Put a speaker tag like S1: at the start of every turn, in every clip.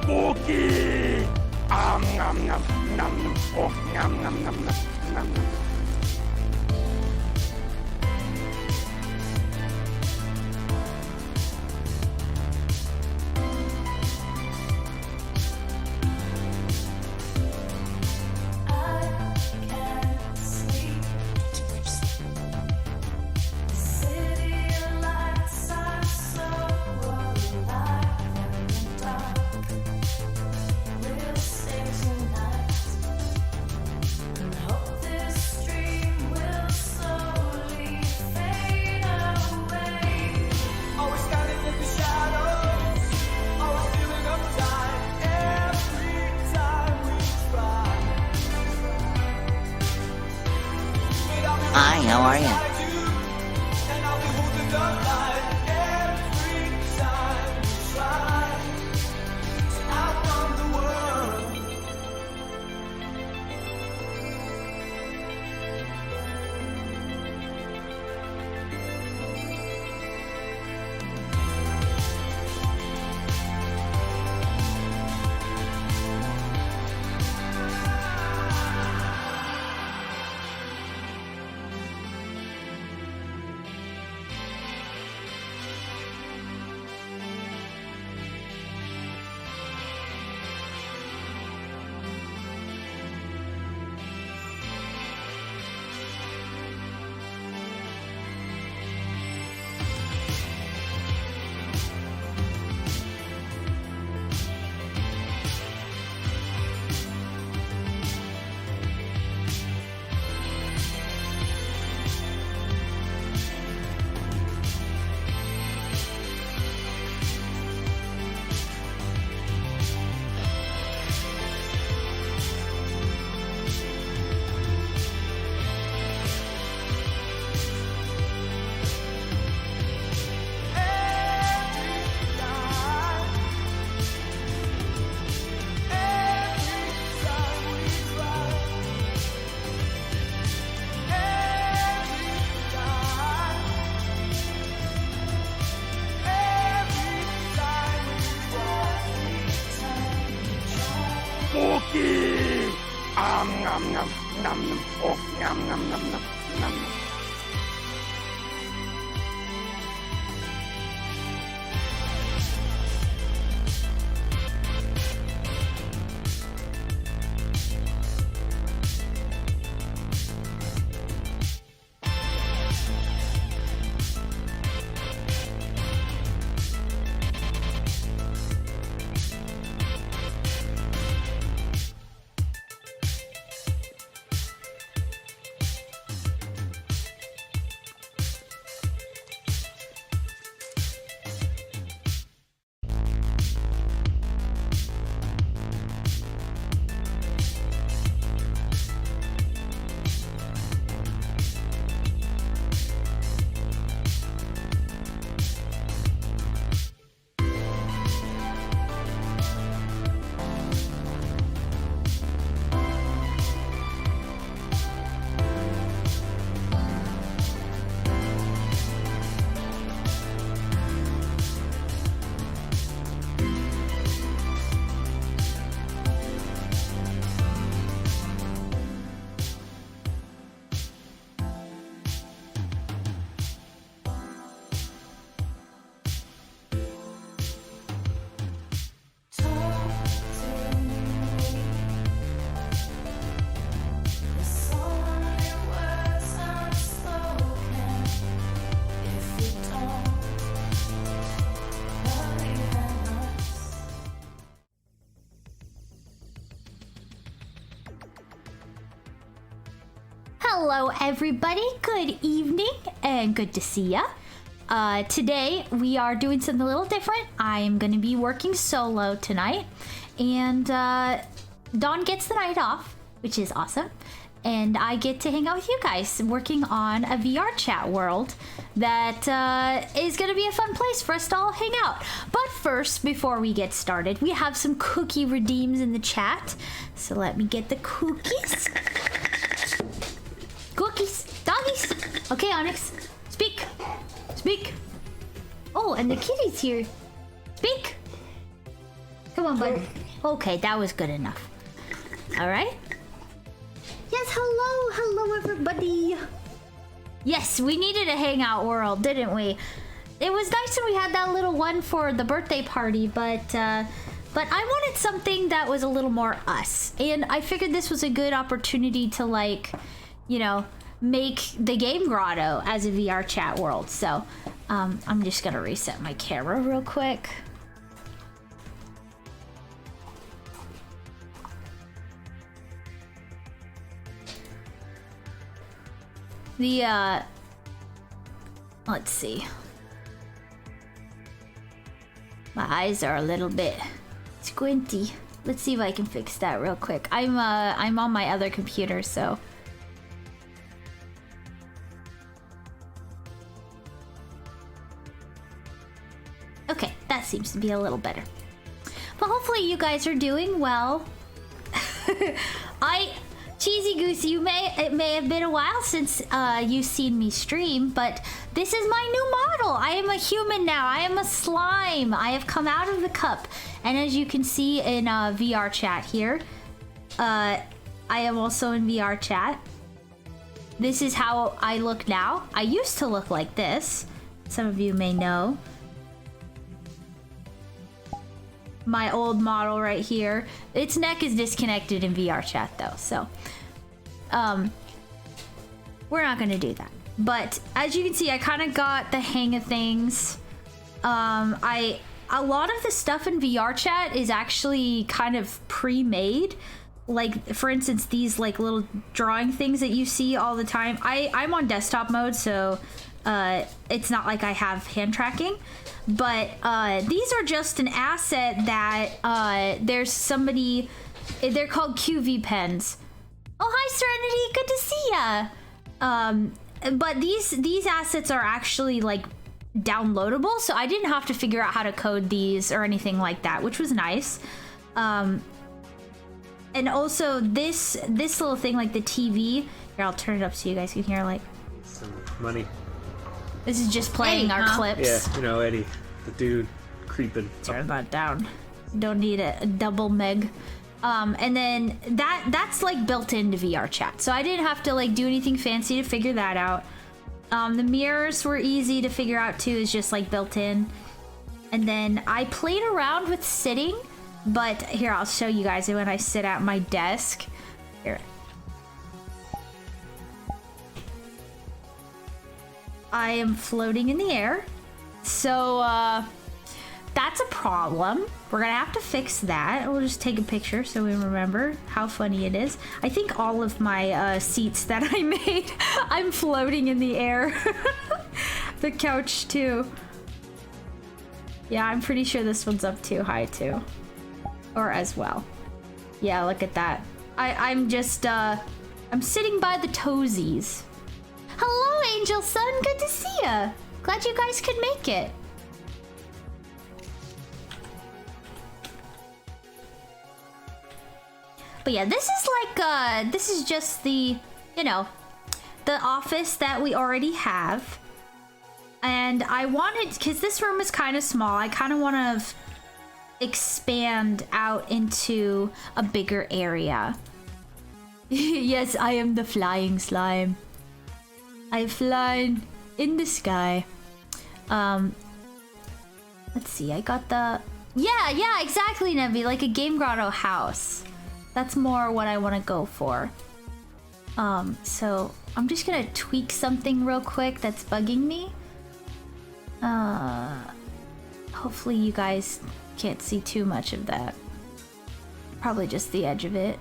S1: Cookie! Nom nom nom nom. Oh, nom nom nom nom nom nom.
S2: Hi, how are you? Cookie! Nom nom nom nom. Oh, nom nom nom nom nom.
S3: Hello everybody, good evening and good to see ya. Today we are doing something a little different. I am going to be working solo tonight, and Dawn gets the night off, which is awesome, and I get to hang out with you guys working on a VRChat world that is going to be a fun place for us to all hang out. But first, before we get started, we have some cookie redeems in the chat, so let me get the cookies. Cookies, doggies. Okay, Onyx, speak. Speak. Oh, and the kitty's here. Speak. Come on, bud. Okay, that was good enough. All right. Yes, hello, everybody. Yes, we needed a hangout world, didn't we? It was nice when we had that little one for the birthday party, but I wanted something that was a little more us, and I figured this was a good opportunity to, like, you know, make the game Grotto as a VRChat world. So I'm just gonna reset my camera real quick. Let's see. My eyes are a little bit squinty. Let's see if I can fix that real quick. I'm on my other computer, so. Okay, that seems to be a little better. But hopefully you guys are doing well. Cheesy Goose, it may have been a while since you've seen me stream, but this is my new model. I am a human now. I am a slime. I have come out of the cup. And as you can see in VRChat here, I am also in VRChat. This is how I look now. I used to look like this. Some of you may know. My old model right here. Its neck is disconnected in VRChat though, so we're not gonna do that. But as you can see, I kind of got the hang of things. A lot of the stuff in VRChat is actually kind of pre-made. Like, for instance, these like little drawing things that you see all the time. I'm on desktop mode, so it's not like I have hand tracking. But these are just an asset that there's somebody. They're called QV pens. Oh, hi, Serenity. Good to see ya. But these assets are actually like downloadable, so I didn't have to figure out how to code these or anything like that, which was nice. And also this little thing, like the TV. Here, I'll turn it up so you guys can hear. Like
S2: some money.
S3: This is just playing our clips.
S2: Yeah, you know, Eddie, the dude creeping.
S3: Turn that down. Don't need a double meg. And then that's like built into VRChat, so I didn't have to like do anything fancy to figure that out. The mirrors were easy to figure out too, is just like built in. And then I played around with sitting, but here, I'll show you guys when I sit at my desk. Here. I am floating in the air, so that's a problem. We're gonna have to fix that. We'll just take a picture so we remember how funny it is. I think all of my seats that I made, I'm floating in the air. The couch too. Yeah, I'm pretty sure this one's up too high too. Or as well. Yeah, look at that. I'm just, I'm sitting by the toesies. Hello, Angel Sun. Good to see ya. Glad you guys could make it. But yeah, this is like, this is just the, you know, the office that we already have. And I wanted, because this room is kind of small, I kind of want to expand out into a bigger area. Yes, I am the flying slime. I fly in the sky. Let's see, I got the... Yeah, exactly, Nevi, like a Game Grotto house. That's more what I want to go for. So I'm just gonna tweak something real quick that's bugging me. Hopefully you guys can't see too much of that. Probably just the edge of it.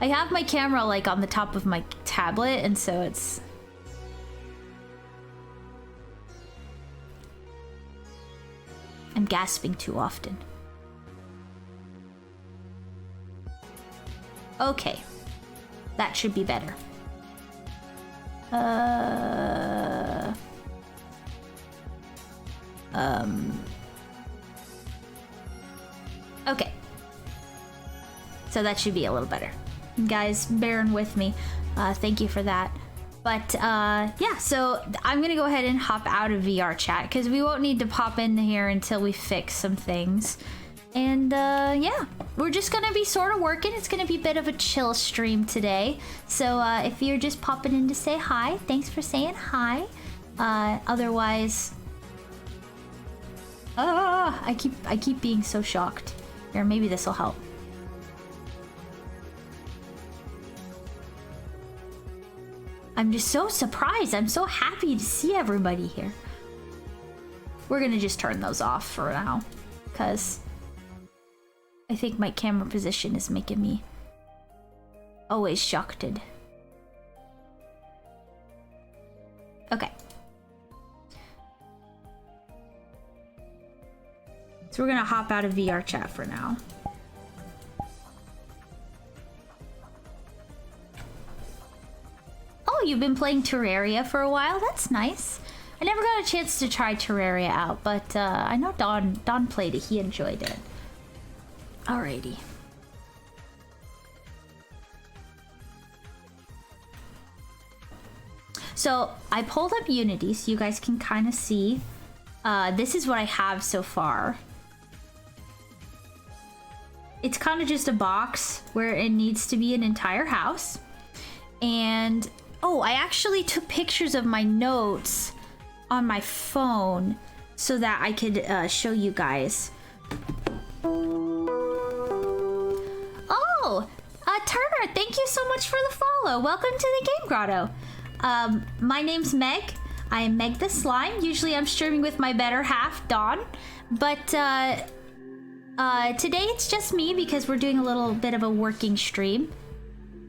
S3: I have my camera like on the top of my tablet, and so it's... I'm gasping too often. Okay. That should be better. Okay. So that should be a little better. Guys, bearing with me. Thank you for that. But yeah, so I'm gonna go ahead and hop out of VRChat because we won't need to pop in here until we fix some things. And yeah, we're just gonna be sort of working. It's gonna be a bit of a chill stream today. So if you're just popping in to say hi, thanks for saying hi. Otherwise, I keep being so shocked. Here, maybe this will help. I'm just so surprised. I'm so happy to see everybody here. We're gonna just turn those off for now, because I think my camera position is making me always shocked. Okay. So we're gonna hop out of VRChat for now. Oh, you've been playing Terraria for a while? That's nice. I never got a chance to try Terraria out, but I know Don played it. He enjoyed it. Alrighty. So I pulled up Unity so you guys can kind of see. This is what I have so far. It's kind of just a box where it needs to be an entire house. And oh, I actually took pictures of my notes on my phone so that I could show you guys. Oh, Turner, thank you so much for the follow. Welcome to the Game Grotto. My name's Meg. I am Meg the Slime. Usually I'm streaming with my better half, Dawn. But today it's just me because we're doing a little bit of a working stream.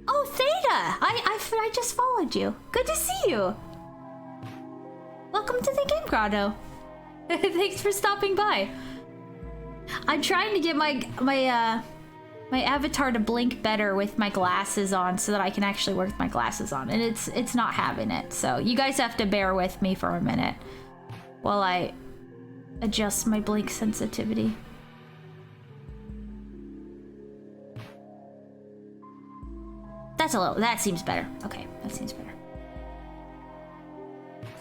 S3: Oh, Theta! I just followed you. Good to see you. Welcome to the Game Grotto. Thanks for stopping by. I'm trying to get my avatar to blink better with my glasses on so that I can actually work with my glasses on, and it's not having it. So you guys have to bear with me for a minute while I adjust my blink sensitivity. That seems better. Okay, that seems better.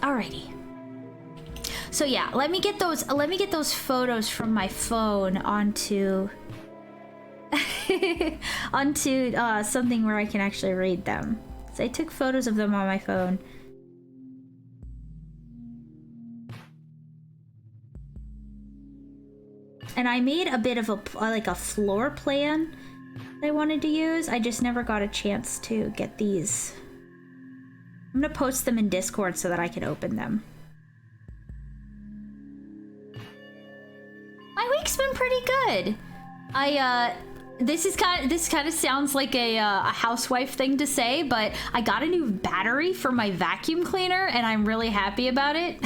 S3: Alrighty. So yeah, let me get those photos from my phone onto something where I can actually read them. So I took photos of them on my phone. And I made a bit of a floor plan that I wanted to use. I just never got a chance to get these. I'm gonna post them in Discord so that I can open them. My week's been pretty good. This kind of sounds like a housewife thing to say, but I got a new battery for my vacuum cleaner and I'm really happy about it.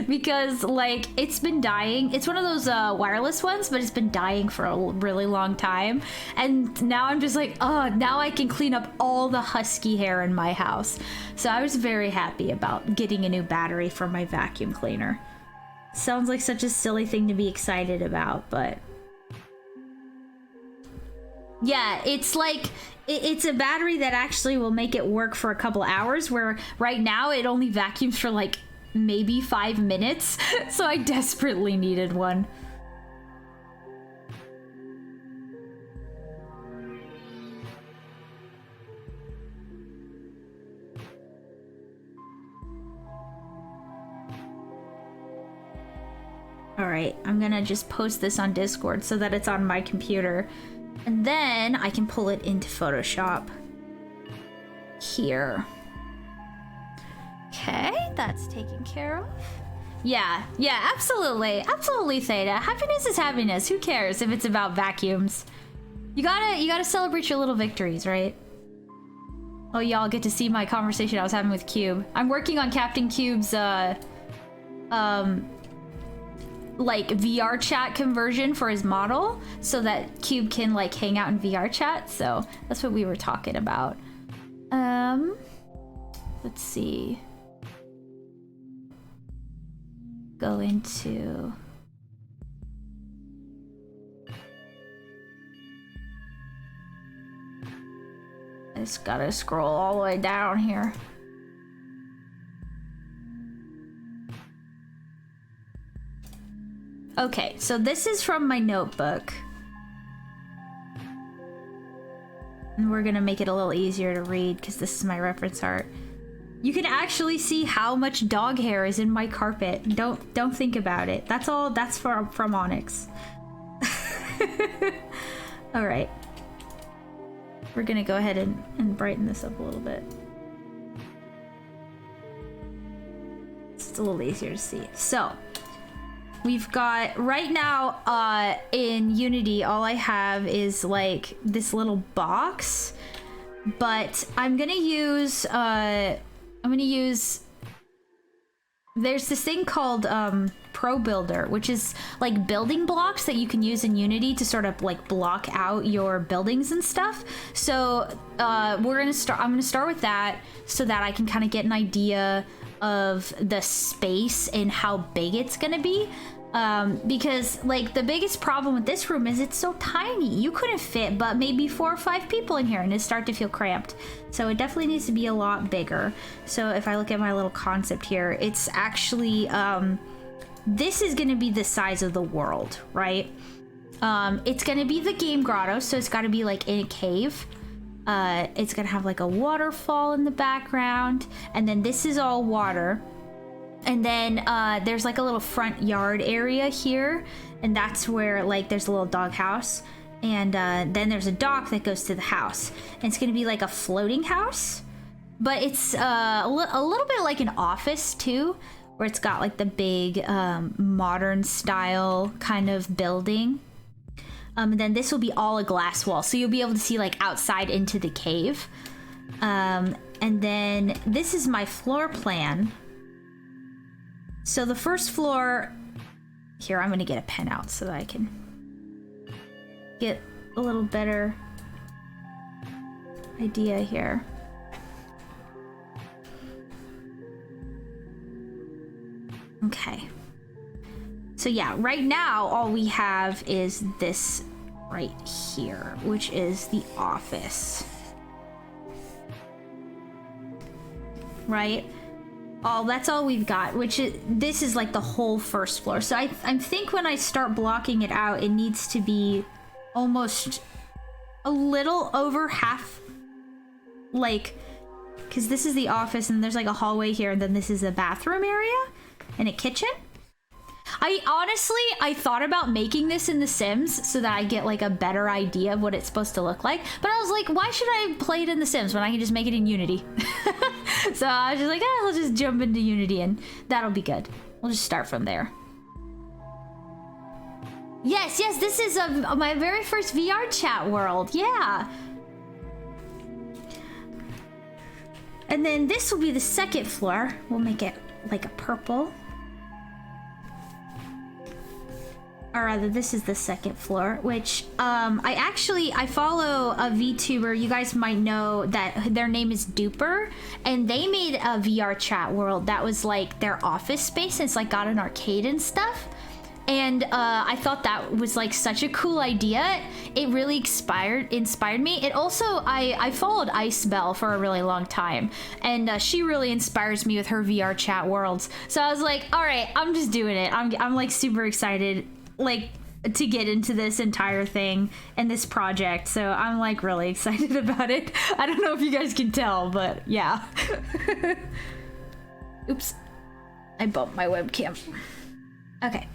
S3: Because like it's been dying. It's one of those wireless ones, but it's been dying for a really long time. And now I'm just like, oh, now I can clean up all the husky hair in my house. So I was very happy about getting a new battery for my vacuum cleaner. Sounds like such a silly thing to be excited about, but yeah, it's like it's a battery that actually will make it work for a couple hours, where right now it only vacuums for like maybe 5 minutes. So I desperately needed one. All right, I'm gonna just post this on Discord so that it's on my computer. And then I can pull it into Photoshop here. Okay, that's taken care of. Yeah, absolutely. Absolutely, Theta. Happiness is happiness. Who cares if it's about vacuums? You gotta celebrate your little victories, right? Oh, y'all get to see my conversation I was having with Cube. I'm working on Captain Cube's like VRChat conversion for his model so that Cube can like hang out in VRChat. So that's what we were talking about. Let's see. Go into I just gotta scroll all the way down here. Okay, so this is from my notebook. And we're gonna make it a little easier to read because this is my reference art. You can actually see how much dog hair is in my carpet. Don't think about it. That's all. That's from Onyx. All right. We're gonna go ahead and brighten this up a little bit. It's a little easier to see. So we've got right now in Unity, all I have is like this little box, but I'm gonna use there's this thing called Pro Builder, which is like building blocks that you can use in Unity to sort of like block out your buildings and stuff. So I'm gonna start with that so that I can kind of get an idea of the space and how big it's gonna be. Because like the biggest problem with this room is it's so tiny. You couldn't fit but maybe 4 or 5 people in here and it start to feel cramped. So it definitely needs to be a lot bigger. So if I look at my little concept here, it's actually this is gonna be the size of the world, right? It's gonna be the game Grotto, so it's gotta be like in a cave. It's gonna have like a waterfall in the background, and then this is all water. And then there's like a little front yard area here, and that's where like there's a little dog house, and then there's a dock that goes to the house, and it's gonna be like a floating house, but it's a little bit like an office too, where it's got like the big modern style kind of building. And then this will be all a glass wall, so you'll be able to see like outside into the cave. And then this is my floor plan. So the first floor, here, I'm gonna get a pen out so that I can get a little better idea here. Okay. So yeah, right now all we have is this right here, which is the office. Right? That's all we've got, this is like the whole first floor. So I think when I start blocking it out, it needs to be almost a little over half, like, because this is the office and there's like a hallway here, and then this is a bathroom area and a kitchen. I thought about making this in The Sims so that I get like a better idea of what it's supposed to look like, but I was like, why should I play it in The Sims when I can just make it in Unity? So I was just like, I'll just jump into Unity and that'll be good. We'll just start from there. Yes, this is my very first VRChat world. Yeah. And then this will be the second floor. We'll make it like a purple. Or rather, this is the second floor, which I follow a VTuber. You guys might know that their name is Duper, and they made a VRChat world that was like their office space, and it's like got an arcade and stuff. And I thought that was like such a cool idea. It really inspired me. It also, I followed Ice Bell for a really long time, and she really inspires me with her VRChat worlds. So I was like, all right, I'm just doing it. I'm like super excited, like, to get into this entire thing and this project. So I'm like really excited about it. I don't know if you guys can tell, but yeah. Oops, I bumped my webcam. Okay.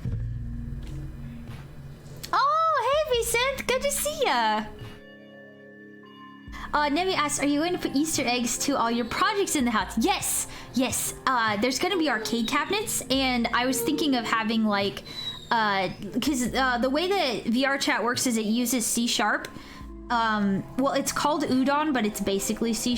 S3: Oh, hey Vicent, good to see ya. Nemi asks, are you going to put Easter eggs to all your projects in the house? Yes. There's going to be arcade cabinets, and I was thinking of having like, because the way that VRChat works is it uses C#. Well, it's called Udon, but it's basically C#.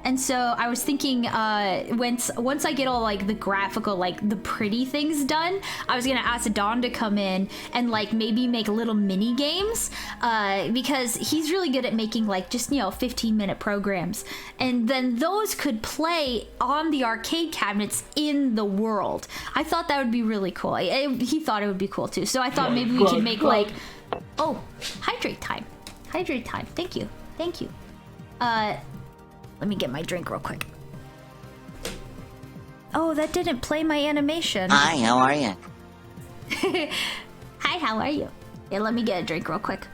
S3: And so I was thinking, once I get all like the graphical, like the pretty things done, I was gonna ask Don to come in and like maybe make little mini games, because he's really good at making like just 15-minute programs, and then those could play on the arcade cabinets in the world. I thought that would be really cool. He thought it would be cool too. So I thought maybe we could make like, oh, hydrate time. Thank you. Let me get my drink real quick. Oh, that didn't play my animation.
S2: Hi, how are you?
S3: Hi, how are you? Yeah, let me get a drink real quick.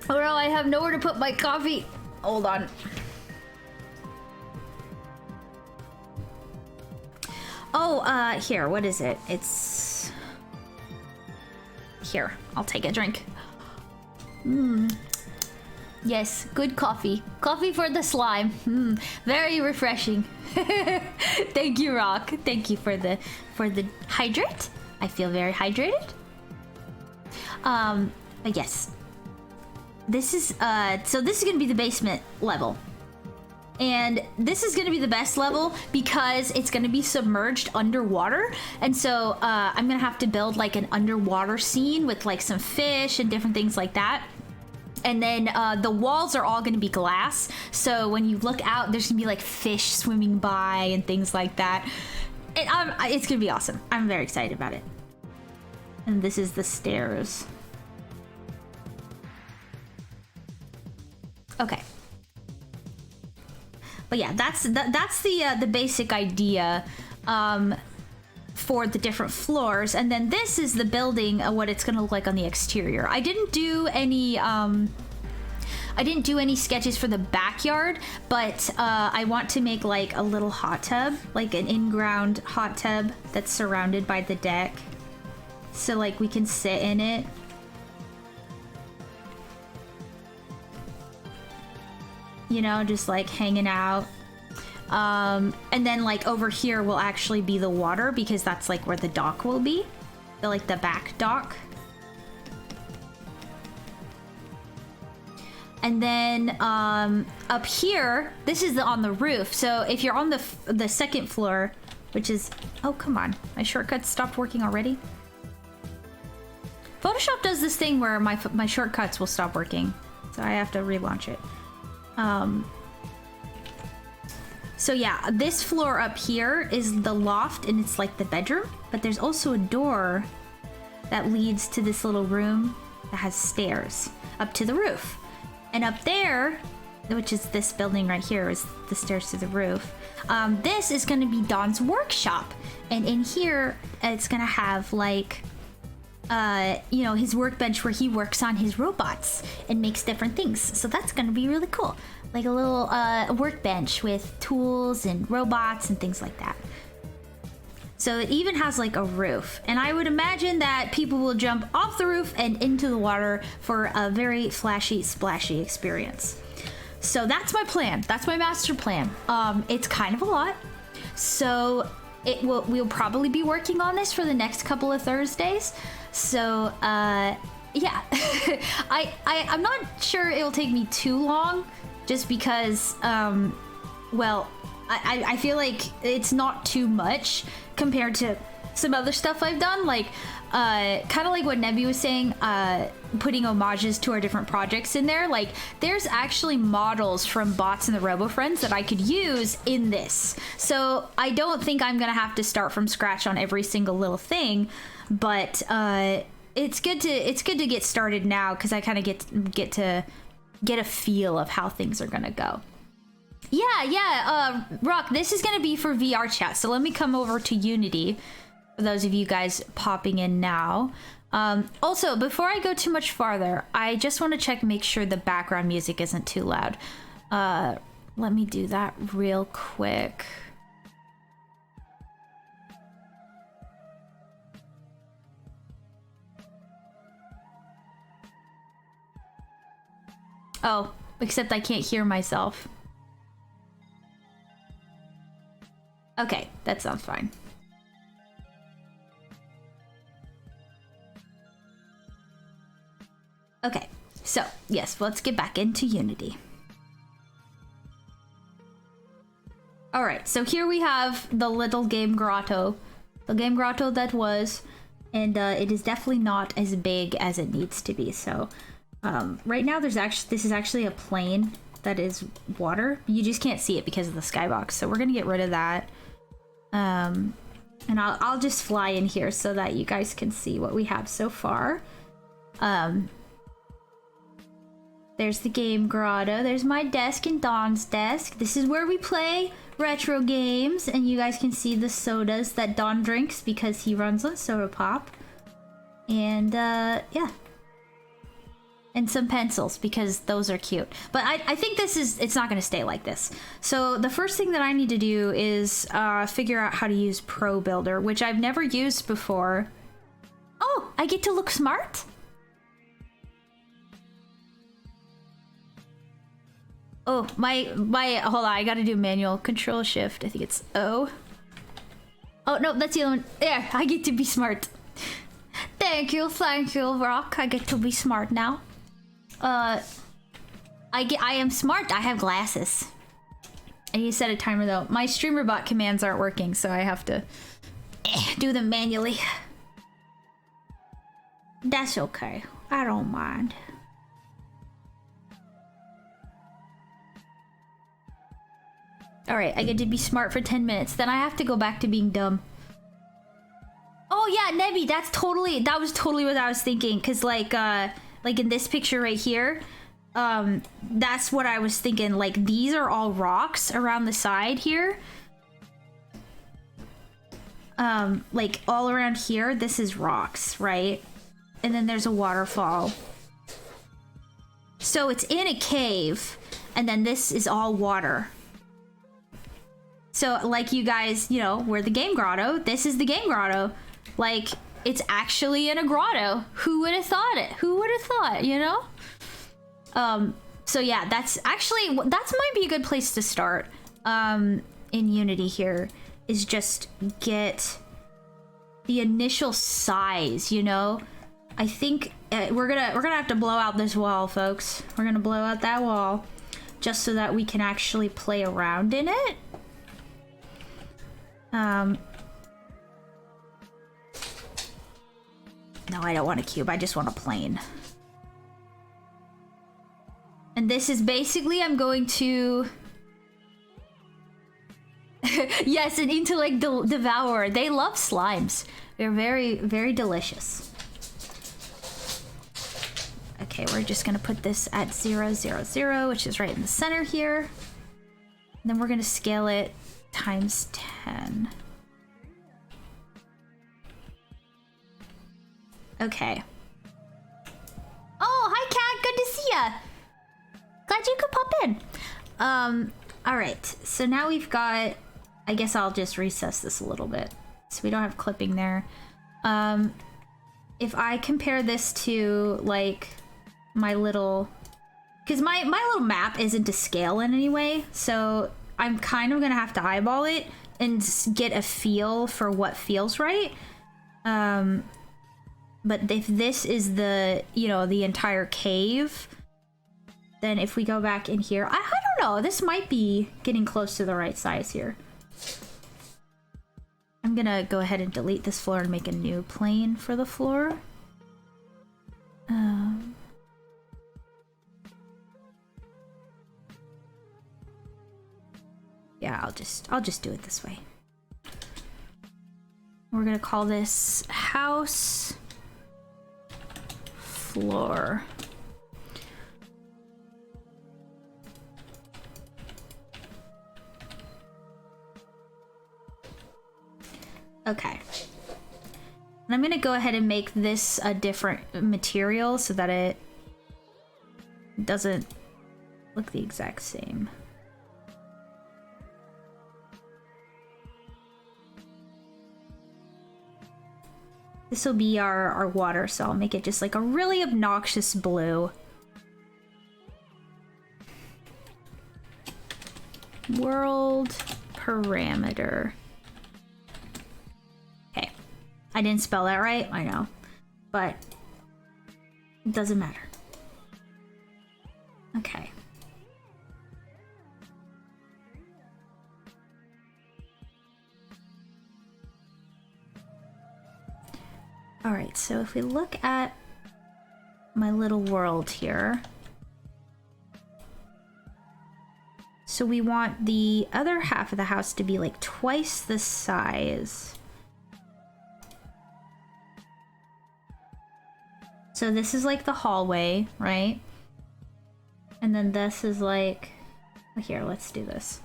S3: Oh no, I have nowhere to put my coffee. Hold on. Oh, here, what is it? It's... Here, I'll take a drink. Yes, good coffee. Coffee for the slime. Very refreshing. Thank you, Rock. Thank you for the hydrate. I feel very hydrated. But yes. This is so this is gonna be the basement level. And this is gonna be the best level because it's gonna be submerged underwater. And so I'm gonna have to build like an underwater scene with like some fish and different things like that. And then the walls are all gonna be glass. So when you look out, there's gonna be like fish swimming by and things like that. And it's gonna be awesome. I'm very excited about it. And this is the stairs. Okay. But yeah, that's the basic idea for the different floors, and then this is the building, what it's gonna look like on the exterior. I didn't do any sketches for the backyard, but I want to make like a little hot tub, like an in-ground hot tub that's surrounded by the deck, so like we can sit in it. You know, just like hanging out. And then like over here will actually be the water because that's like where the dock will be. Like the back dock. And then up here, this is on the roof. So if you're on the second floor, which is... Oh, come on. My shortcuts stopped working already? Photoshop does this thing where my shortcuts will stop working. So I have to relaunch it. So yeah, this floor up here is the loft and it's like the bedroom, but there's also a door that leads to this little room that has stairs up to the roof. And up there, which is this building right here, is the stairs to the roof. This is going to be Don's workshop. And in here, it's going to have like, you know, his workbench where he works on his robots and makes different things. So that's going to be really cool. Like a little workbench with tools and robots and things like that. So it even has like a roof. And I would imagine that people will jump off the roof and into the water for a very flashy, splashy experience. So that's my plan. That's my master plan. It's kind of a lot. So we'll probably be working on this for the next couple of Thursdays. So yeah, I'm not sure it'll take me too long, just because well, I feel like it's not too much compared to some other stuff I've done, like kind of like what Nebby was saying, putting homages to our different projects in there. Like there's actually models from Bots and the Robo Friends that I could use in this, so I don't think I'm gonna have to start from scratch on every single little thing, but it's good to get started now, because I kind of get to get a feel of how things are gonna go. Yeah, Rock, this is gonna be for VRChat, so let me come over to Unity for those of you guys popping in now. Also, before I go too much farther, I just want to make sure the background music isn't too loud. Let me do that real quick. Oh, except I can't hear myself. Okay, that sounds fine. Okay, so yes, let's get back into Unity. All right, so here we have the little game Grotto. The game Grotto that was, and it is definitely not as big as it needs to be. So right now this is actually a plane that is water. You just can't see it because of the skybox. So we're gonna get rid of that. And I'll just fly in here so that you guys can see what we have so far. There's the game grotto. There's my desk and Dawn's desk. This is where we play retro games, and you guys can see the sodas that Dawn drinks because he runs on Soda Pop. And yeah. And some pencils because those are cute. But I think it's not gonna stay like this. So the first thing that I need to do is figure out how to use Pro Builder, which I've never used before. Oh, I get to look smart? Oh, my, hold on, I gotta do manual control shift. I think it's O. Oh, no, that's the other one. There, I get to be smart. Thank you, Rock. I get to be smart now. I am smart. I have glasses. I need to set a timer though. My streamer bot commands aren't working, so I have to do them manually. That's okay. I don't mind. Alright, I get to be smart for 10 minutes. Then I have to go back to being dumb. Oh yeah, Nebby, that was totally what I was thinking. Cause like in this picture right here, that's what I was thinking. Like these are all rocks around the side here. Like all around here, this is rocks, right? And then there's a waterfall. So it's in a cave, and then this is all water. So like you guys, you know, we're the game grotto. This is the game grotto. Like, it's actually in a grotto. Who would have thought it? Who would have thought, you know? So yeah, that might be a good place to start in Unity here, is just get the initial size, you know? I think we're gonna have to blow out this wall, folks. We're gonna blow out that wall just so that we can actually play around in it. No, I don't want a cube. I just want a plane. And this is basically, I'm going to... Yes, an intellect devourer. They love slimes. They're very, very delicious. Okay, we're just gonna put this at 0, 0, 0, which is right in the center here. And then we're gonna scale it times 10. Okay. Oh, hi Kat, good to see ya. Glad you could pop in. All right, so now we've got, I guess I'll just recess this a little bit so we don't have clipping there. If I compare this to like my little, because my little map isn't to scale in any way, so I'm kind of gonna have to eyeball it and get a feel for what feels right. But if this is the, you know, the entire cave, then if we go back in here, I don't know, this might be getting close to the right size here. I'm gonna go ahead and delete this floor and make a new plane for the floor. Yeah, I'll just do it this way. We're gonna call this house floor. Okay. And I'm gonna go ahead and make this a different material so that it doesn't look the exact same. This will be our water, so I'll make it just like a really obnoxious blue. World parameter. Okay. I didn't spell that right, I know. But it doesn't matter. Okay. Alright, so if we look at my little world here. So we want the other half of the house to be like twice the size. So this is like the hallway, right? And then this is like... Here, let's do this.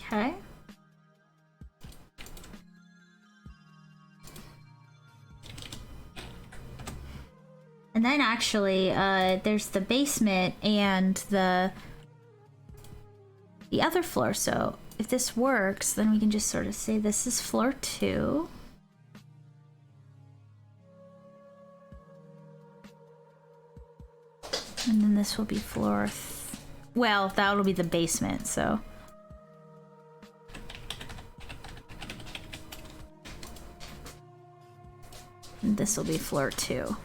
S3: Okay. And then actually, there's the basement and the other floor. So if this works, then we can just sort of say this is floor 2. And then this will be floor... Well, that'll be the basement, so... And this will be floor 2.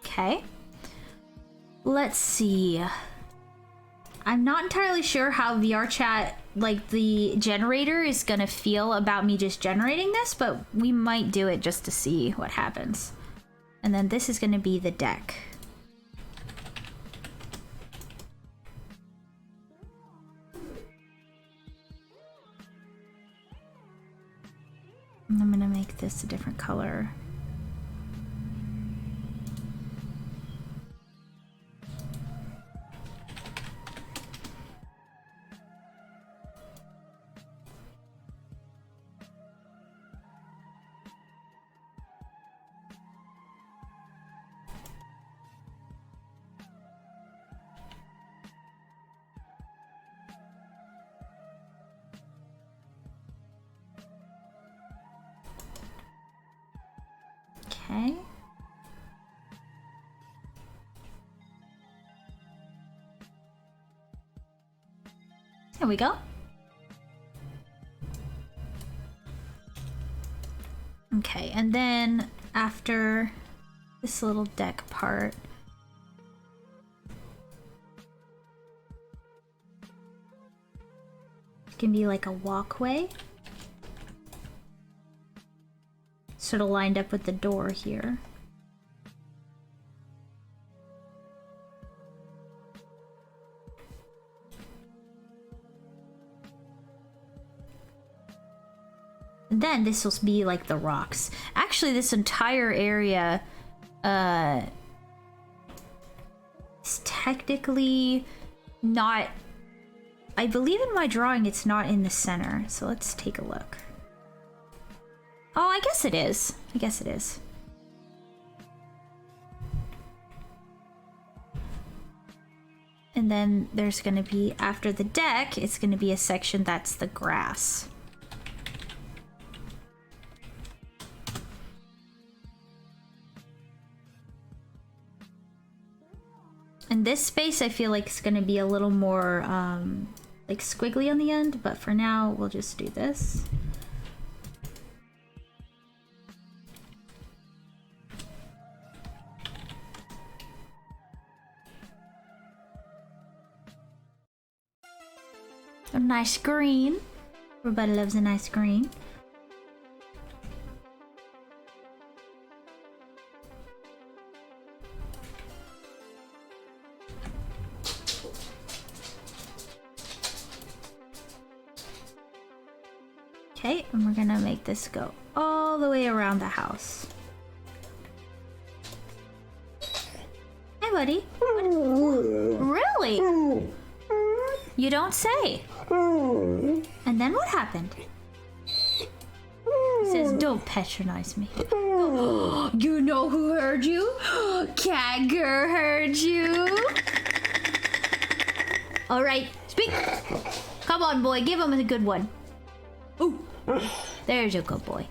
S3: Okay. Let's see. I'm not entirely sure how VRChat, like the generator, is gonna feel about me just generating this, but we might do it just to see what happens. And then this is gonna be the deck. And I'm gonna make this a different color. Okay. There we go. Okay, and then after this little deck part, it can be like a walkway. Sort of lined up with the door here. And then this will be like the rocks. Actually, this entire area is technically not... I believe in my drawing it's not in the center, so let's take a look. Oh, I guess it is. I guess it is. And then there's gonna be, after the deck, it's gonna be a section that's the grass. And this space I feel like is gonna be a little more like squiggly on the end, but for now we'll just do this. A nice green. Everybody loves a nice green. Okay, and we're gonna make this go all the way around the house. Hey, buddy. Really? You don't say. And then what happened? He says, don't patronize me. You know who heard you? Cat girl heard you. All right, speak. Come on, boy, give him a good one. Ooh, there's a good boy.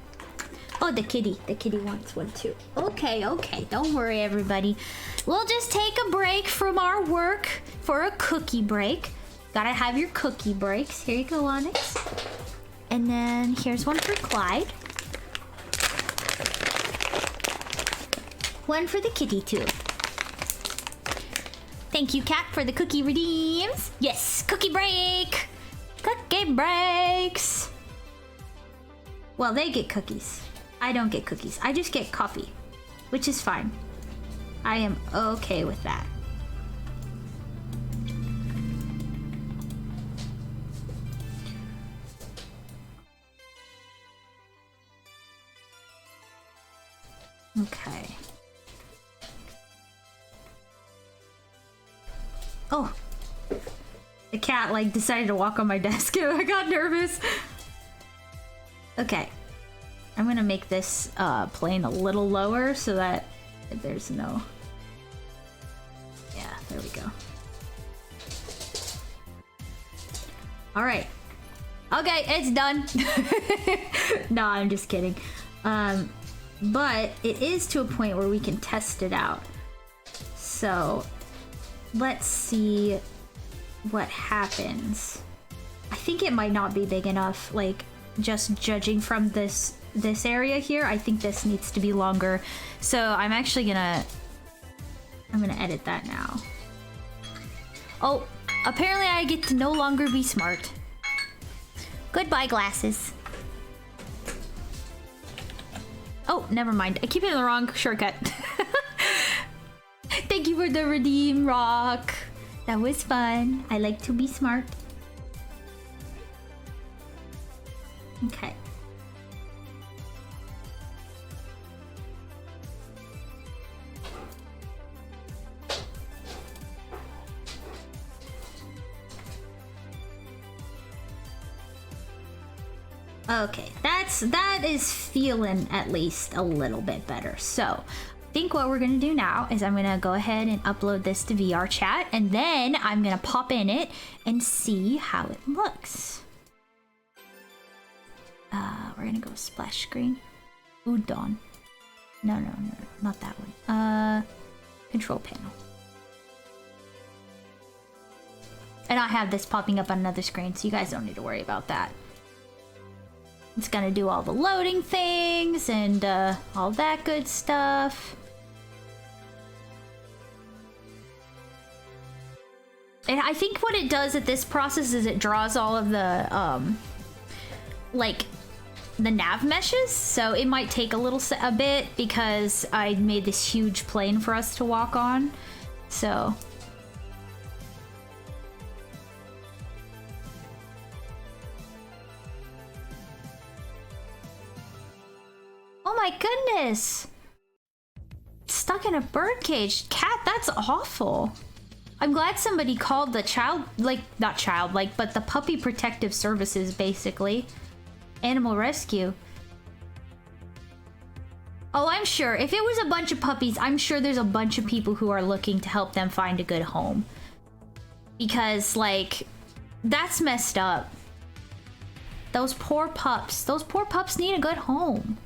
S3: Oh, the kitty wants one too. Okay, don't worry, everybody. We'll just take a break from our work for a cookie break. Gotta have your cookie breaks. Here you go, Onyx. And then here's one for Clyde. One for the kitty too. Thank you, Cat, for the cookie redeems. Yes, cookie break. Cookie breaks. Well, they get cookies. I don't get cookies. I just get coffee, which is fine. I am okay with that. Okay. Oh. The cat, like, decided to walk on my desk. I got nervous. Okay. I'm gonna make this plane a little lower so that there's no... Yeah, there we go. Alright. Okay, it's done. No, I'm just kidding. But it is to a point where we can test it out. So, let's see what happens. I think it might not be big enough, like, just judging from this area here. I think this needs to be longer. So I'm actually gonna edit that now. Oh, apparently I get to no longer be smart. Goodbye, glasses. Oh, never mind. I keep hitting the wrong shortcut. Thank you for the redeem, Rock. That was fun. I like to be smart. Okay. Okay, that is feeling at least a little bit better. So, I think what we're gonna do now is I'm gonna go ahead and upload this to VRChat, and then I'm gonna pop in it and see how it looks. We're gonna go splash screen. Udon. No, not that one. Control panel. And I have this popping up on another screen, so you guys don't need to worry about that. It's gonna do all the loading things and all that good stuff. And I think what it does at this process is it draws all of the like the nav meshes, so it might take a bit because I made this huge plane for us to walk on. So oh my goodness! Stuck in a birdcage. Cat, that's awful. I'm glad somebody called the but the puppy protective services, basically. Animal rescue. Oh, I'm sure. If it was a bunch of puppies, I'm sure there's a bunch of people who are looking to help them find a good home. Because, like, that's messed up. Those poor pups. Those poor pups need a good home.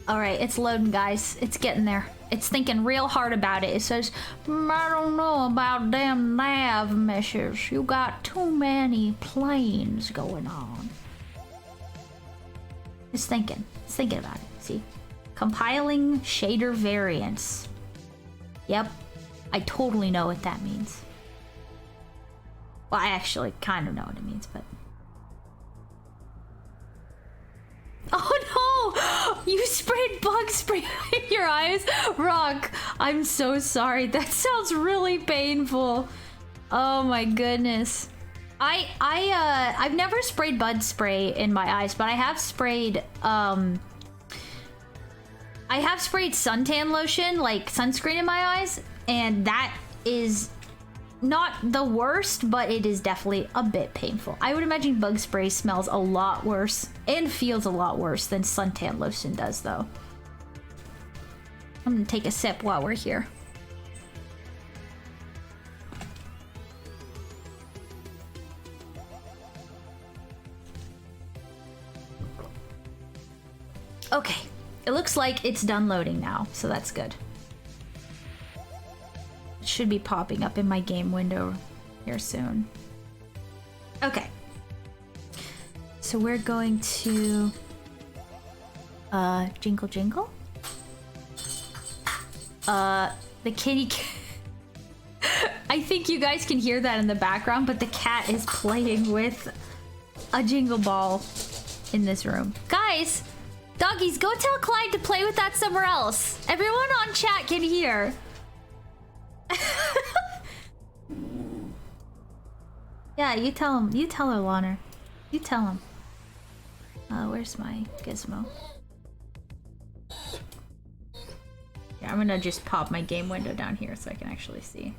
S3: Alright, it's loading, guys. It's getting there. It's thinking real hard about it. It says, I don't know about them nav meshes. You got too many planes going on. It's thinking. It's thinking about it. See? Compiling shader variants. Yep. I totally know what that means. Well, I actually kind of know what it means, but... Oh no! You sprayed bug spray in your eyes? Rock, I'm so sorry. That sounds really painful. Oh my goodness. I've never sprayed bug spray in my eyes, but I have sprayed suntan lotion, like sunscreen in my eyes, and that is not the worst, but it is definitely a bit painful. I would imagine bug spray smells a lot worse and feels a lot worse than suntan lotion does, though. I'm gonna take a sip while we're here. Okay, it looks like it's done loading now, so that's good. It should be popping up in my game window here soon. Okay. So we're going to jingle jingle. The kitty I think you guys can hear that in the background, but the cat is playing with a jingle ball in this room. Guys, doggies, go tell Clyde to play with that somewhere else. Everyone on chat can hear. Yeah, you tell him. You tell her, Lana. You tell him. Where's my gizmo? Yeah, I'm gonna just pop my game window down here so I can actually see.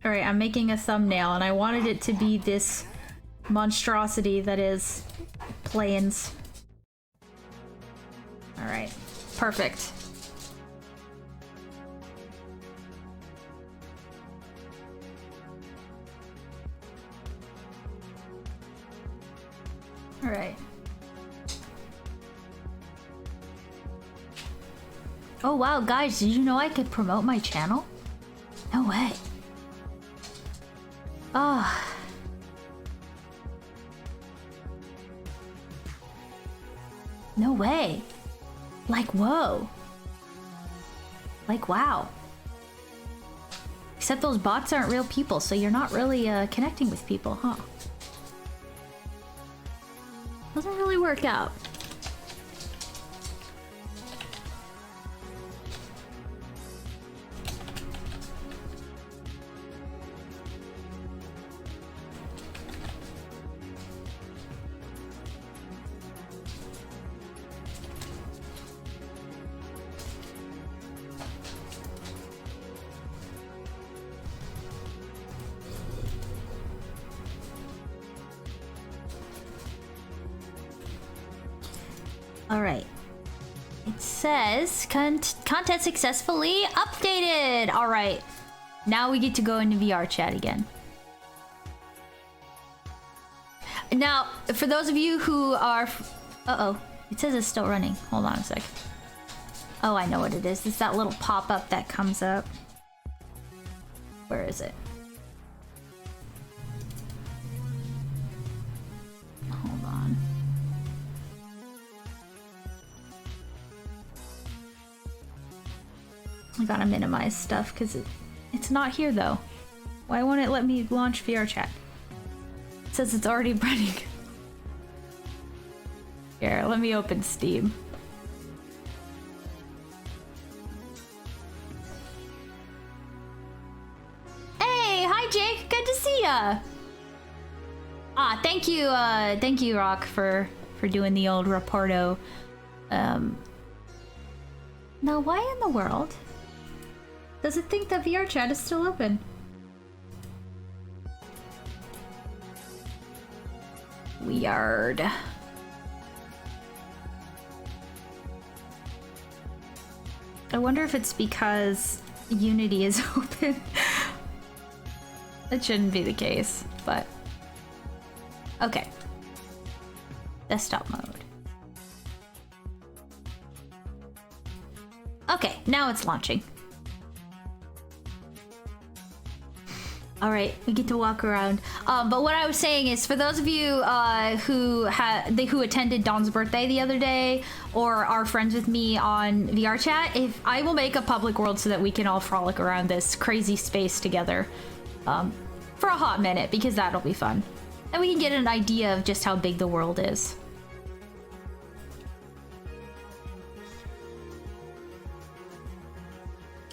S3: Alright, I'm making a thumbnail and I wanted it to be this monstrosity that is planes. Alright, perfect. Alright. Oh wow, guys, did you know I could promote my channel? No way. Oh. No way. Like, whoa. Like, wow. Except those bots aren't real people, so you're not really connecting with people, huh? Doesn't really work out. Alright. It says content successfully updated. Alright. Now we get to go into VRChat again. Now, for those of you who are... Uh-oh. It says it's still running. Hold on a sec. Oh, I know what it is. It's that little pop-up that comes up. Where is it? Hold on. I gotta minimize stuff because it's not here though. Why won't it let me launch VRChat? It says it's already running. Here, let me open Steam. Hey, hi Jake, good to see ya. Ah, thank you, Rock, for doing the old Raporto. Now, why in the world does it think that VRChat is still open? Weird. I wonder if it's because Unity is open. That shouldn't be the case, but... Okay. Desktop mode. Okay, now it's launching. All right, we get to walk around. But what I was saying is, for those of you who attended Dawn's birthday the other day, or are friends with me on VRChat, if I will make a public world so that we can all frolic around this crazy space together for a hot minute, because that'll be fun, and we can get an idea of just how big the world is.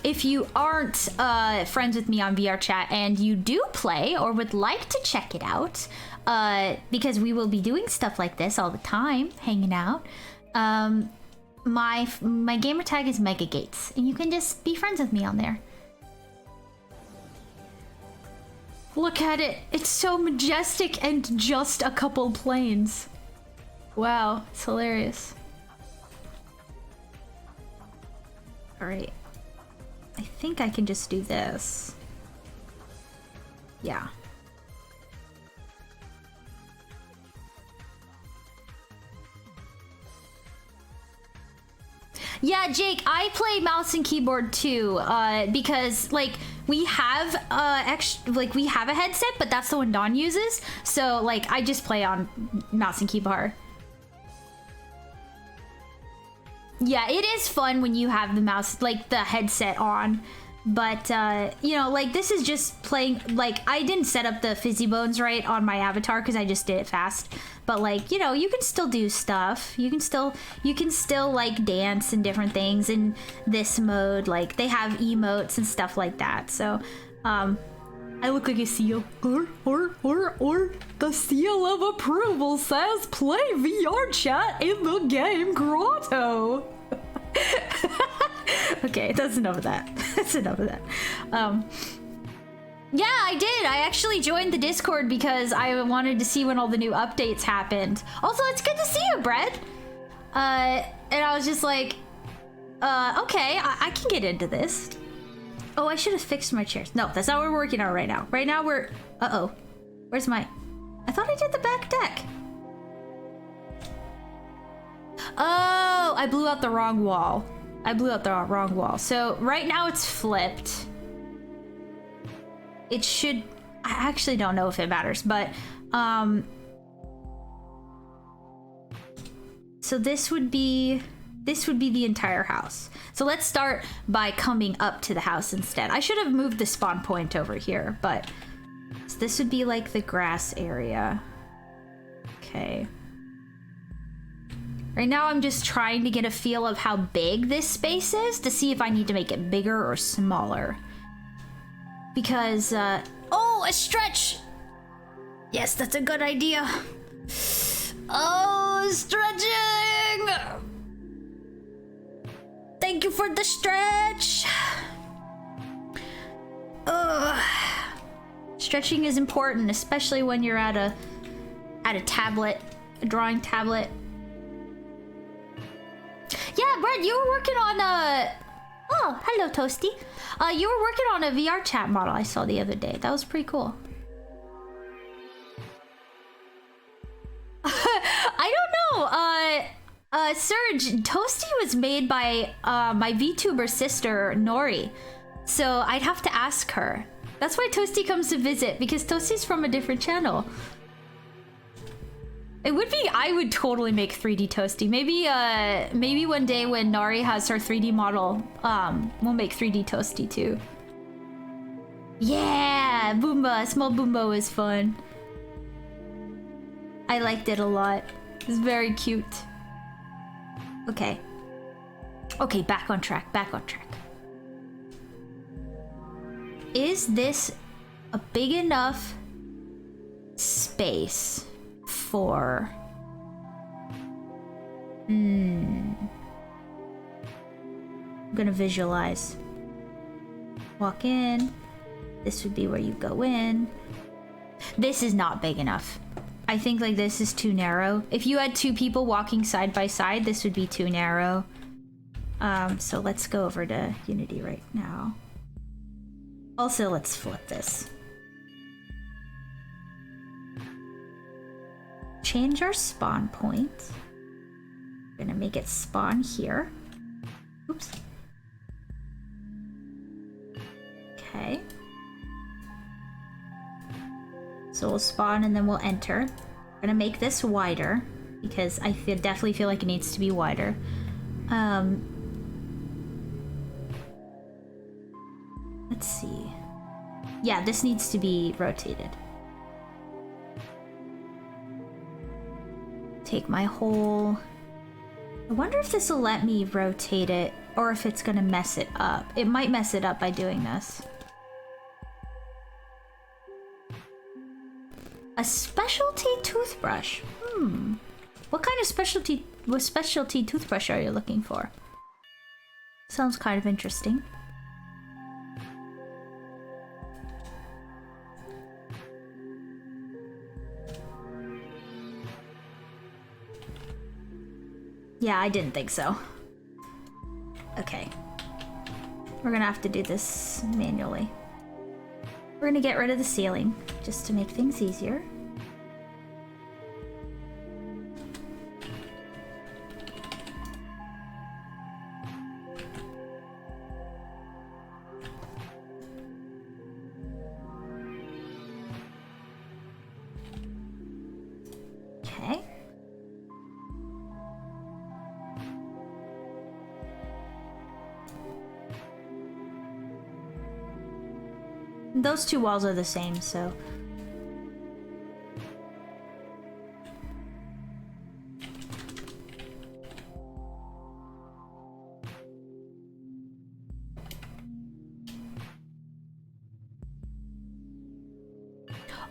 S3: If you aren't friends with me on VRChat and you do play or would like to check it out, because we will be doing stuff like this all the time, hanging out, my gamer tag is Megagates, and you can just be friends with me on there. Look at it. It's so majestic and just a couple planes. Wow, it's hilarious. All right. I think I can just do this. Yeah. Yeah, Jake, I play mouse and keyboard too, because like we have we have a headset, but that's the one Dawn uses. So like I just play on mouse and keyboard. Yeah, it is fun when you have the mouse, like the headset on. But, you know, like this is just playing, like I didn't set up the fizzy bones right on my avatar because I just did it fast. But like, you know, you can still do stuff. You can still like dance and different things in this mode. Like they have emotes and stuff like that. So, I look like a seal. Or the seal of approval says play VRChat in the game Grotto. Okay, that's enough of that. That's enough of that. Yeah, I did. I actually joined the Discord because I wanted to see when all the new updates happened. Also, it's good to see you, Brett. And I was just like, okay, I can get into this. Oh, I should have fixed my chairs. No, that's not what we're working on right now. Right now we're... Uh-oh. Where's my... I thought I did the back deck. Oh, I blew out the wrong wall. I blew out the wrong wall. So right now it's flipped. It should... I actually don't know if it matters, but... So this would be the entire house. So let's start by coming up to the house instead. I should have moved the spawn point over here, but so this would be like the grass area. Okay. Right now I'm just trying to get a feel of how big this space is to see if I need to make it bigger or smaller. Because, oh, a stretch! Yes, that's a good idea. Oh, stretching! Thank you for the stretch! Ugh. Stretching is important, especially when you're at a tablet, a drawing tablet. Yeah, Brett, you were working on oh, hello, Toasty. You were working on a VRChat model I saw the other day. That was pretty cool. I don't know. Serge, Toasty was made by my VTuber sister, Nori. So I'd have to ask her. That's why Toasty comes to visit, because Toasty's from a different channel. It would be, I would totally make 3D Toasty. Maybe one day when Nari has her 3D model, we'll make 3D Toasty too. Yeah, Boomba, small Boomba was fun. I liked it a lot. It was very cute. Okay. Okay, back on track, back on track. Is this a big enough space for... I'm gonna visualize. Walk in. This would be where you go in. This is not big enough. I think like this is too narrow. If you had two people walking side by side, this would be too narrow. So let's go over to Unity right now. Also, let's flip this. Change our spawn point. We're gonna make it spawn here. Oops. Okay. So we'll spawn and then we'll enter. We're gonna make this wider because I definitely feel like it needs to be wider. Let's see. Yeah, this needs to be rotated. Take my whole... I wonder if this will let me rotate it or if it's gonna mess it up. It might mess it up by doing this. A specialty toothbrush. What kind of specialty toothbrush are you looking for? Sounds kind of interesting. Yeah, I didn't think so. Okay. We're gonna have to do this manually. We're gonna get rid of the ceiling, just to make things easier. Okay. Those two walls are the same, so...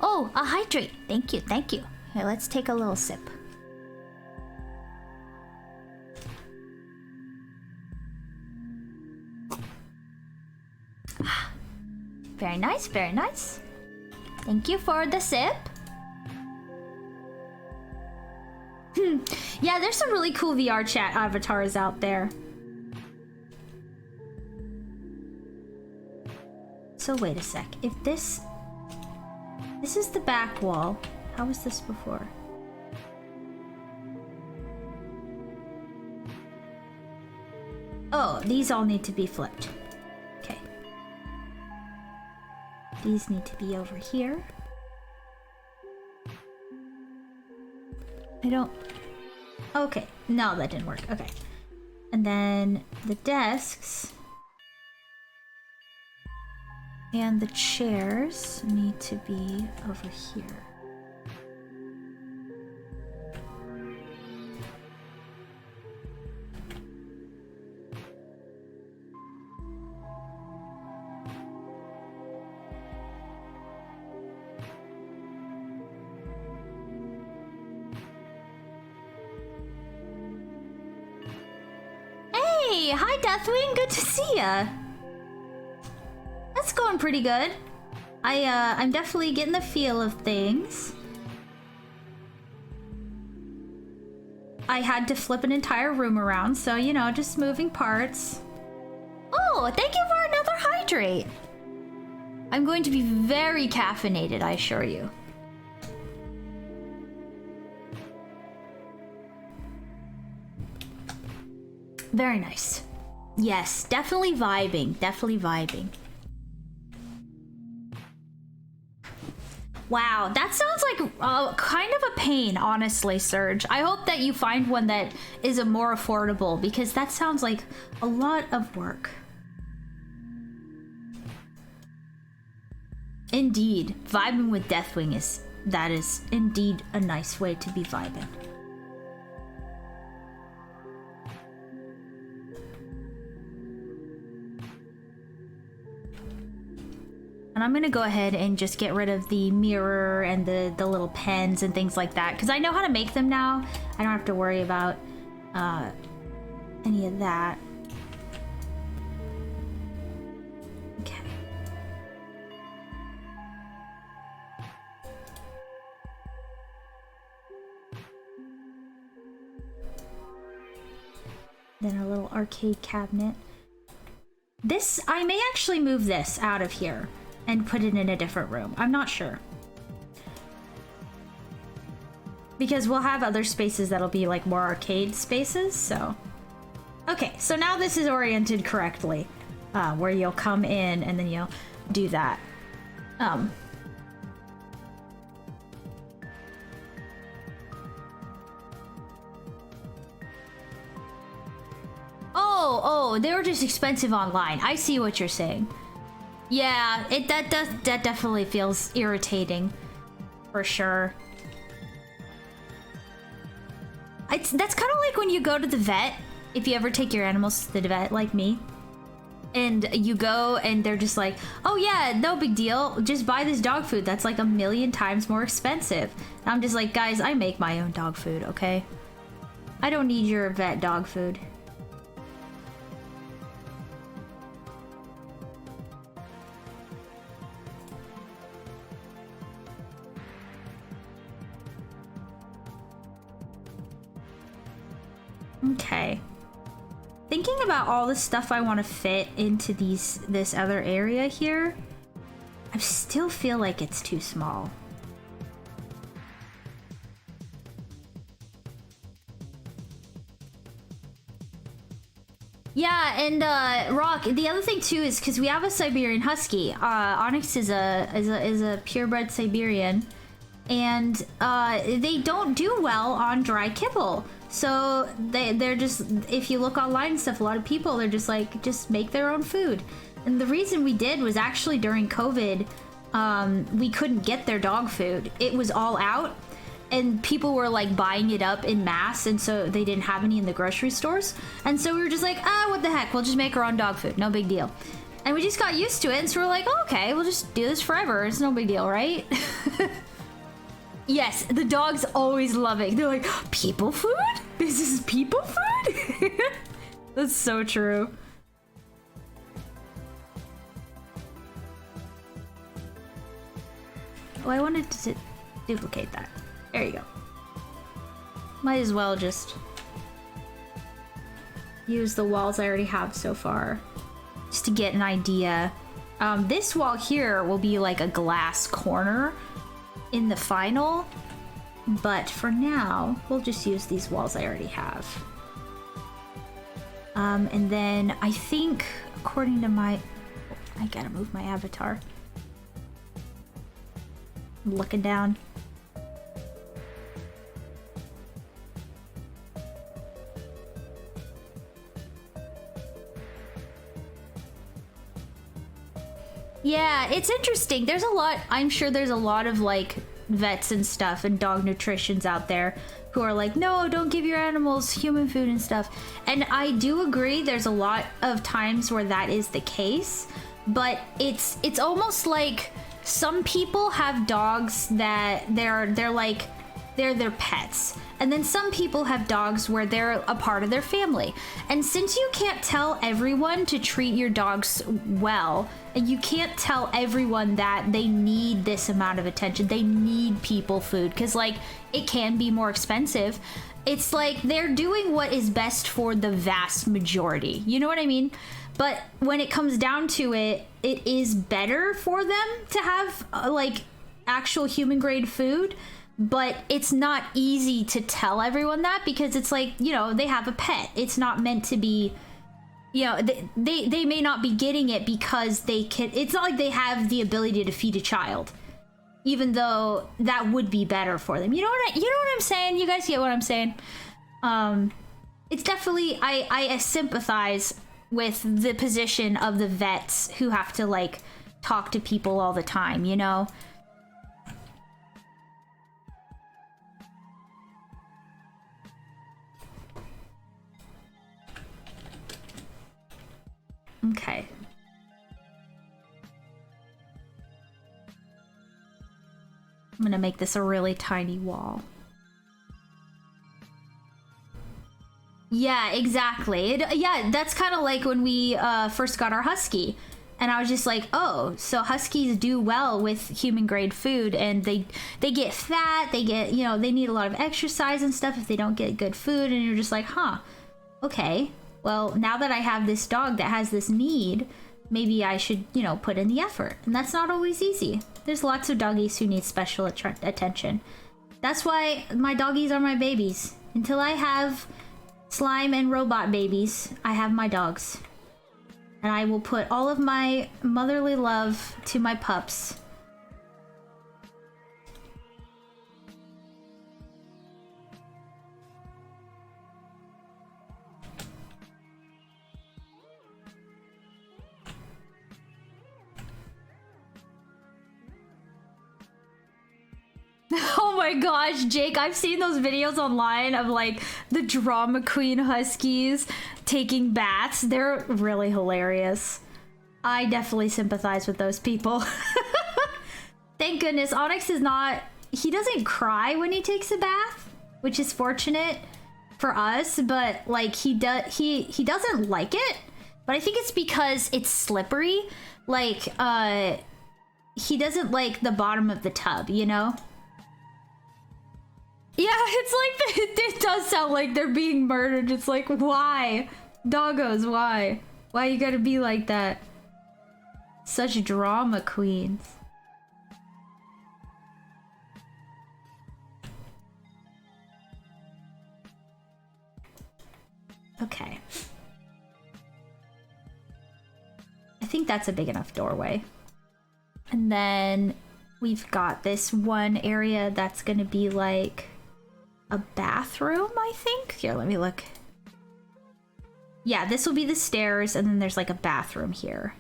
S3: Oh, a hydrate! Thank you, thank you. Here, let's take a little sip. Very nice, very nice. Thank you for the sip. Yeah, there's some really cool VRChat avatars out there. So wait a sec. If this is the back wall, how was this before? Oh, these all need to be flipped. Okay. These need to be over here. I don't... Okay. No, that didn't work. Okay. And then the desks and the chairs need to be over here. Hey, hi Deathwing, good to see ya. That's going pretty good. I'm definitely getting the feel of things. I had to flip an entire room around, so you know, just moving parts. Oh, thank you for another hydrate. I'm going to be very caffeinated, I assure you. Very nice. Yes, definitely vibing. Definitely vibing. Wow, that sounds like kind of a pain, honestly, Surge. I hope that you find one that is a more affordable, because that sounds like a lot of work. Indeed, vibing with Deathwing is indeed a nice way to be vibing. And I'm gonna go ahead and just get rid of the mirror and the little pens and things like that, because I know how to make them now. I don't have to worry about any of that. Okay. Then a little arcade cabinet. This, I may actually move this out of here and put it in a different room. I'm not sure. Because we'll have other spaces that'll be like more arcade spaces, so. Okay, so now this is oriented correctly. Where you'll come in and then you'll do that. Oh, they were just expensive online. I see what you're saying. Yeah, that definitely feels irritating, for sure. That's kind of like when you go to the vet, if you ever take your animals to the vet, like me, and you go and they're just like, oh yeah, no big deal, just buy this dog food that's like 1,000,000 times more expensive. And I'm just like, guys, I make my own dog food, okay? I don't need your vet dog food. Okay. Thinking about all the stuff I want to fit into this other area here, I still feel like it's too small. Yeah, and Rock, the other thing too is because we have a Siberian Husky. Onyx is a purebred Siberian, and they don't do well on dry kibble. So they're just, if you look online and stuff, a lot of people, they're just like, just make their own food. And the reason we did was actually during COVID, we couldn't get their dog food. It was all out, and people were like buying it up in mass, and so they didn't have any in the grocery stores. And so we were just like, what the heck, we'll just make our own dog food, no big deal. And we just got used to it, and so we're like, okay, we'll just do this forever, it's no big deal, right? Yes, the dogs always love it. They're like, people food? This is people food? That's so true. Oh, I wanted to duplicate that. There you go. Might as well just use the walls I already have so far, just to get an idea. This wall here will be like a glass corner in the final, but for now, we'll just use these walls I already have. And then I think, according to my... I gotta move my avatar. I'm looking down. Yeah, it's interesting. There's a lot, I'm sure there's a lot of like vets and stuff and dog nutritionists out there who are like, no, don't give your animals human food and stuff. And I do agree there's a lot of times where that is the case, but it's almost like some people have dogs that they're their pets. And then some people have dogs where they're a part of their family. And since you can't tell everyone to treat your dogs well, and you can't tell everyone that they need this amount of attention, they need people food, because like it can be more expensive. It's like they're doing what is best for the vast majority. You know what I mean? But when it comes down to it, it is better for them to have like actual human grade food. But it's not easy to tell everyone that, because it's like, you know, they have a pet. It's not meant to be, you know, they may not be getting it because they can. It's not like they have the ability to feed a child, even though that would be better for them. You know what I'm saying? You guys get what I'm saying? It's definitely, I sympathize with the position of the vets who have to like talk to people all the time, you know? Okay. I'm gonna make this a really tiny wall. Yeah, exactly. Yeah, that's kind of like when we first got our husky. And I was just like, oh, so huskies do well with human grade food, and they get fat, they get, you know, they need a lot of exercise and stuff if they don't get good food. And you're just like, huh, okay. Well, now that I have this dog that has this need, maybe I should, you know, put in the effort. And that's not always easy. There's lots of doggies who need special attention. That's why my doggies are my babies. Until I have slime and robot babies, I have my dogs. And I will put all of my motherly love to my pups. Oh my gosh, Jake, I've seen those videos online of like the drama queen huskies taking baths. They're really hilarious. I definitely sympathize with those people. Thank goodness Onyx is not, he doesn't cry when he takes a bath, which is fortunate for us, but like he doesn't like it, but I think it's because it's slippery. Like he doesn't like the bottom of the tub, you know? Yeah, it's like, it does sound like they're being murdered. It's like, why? Doggos, why? Why you gotta be like that? Such drama queens. Okay. I think that's a big enough doorway. And then we've got this one area that's gonna be like a bathroom, I think. Here, let me look. Yeah, this will be the stairs, and then there's like a bathroom here.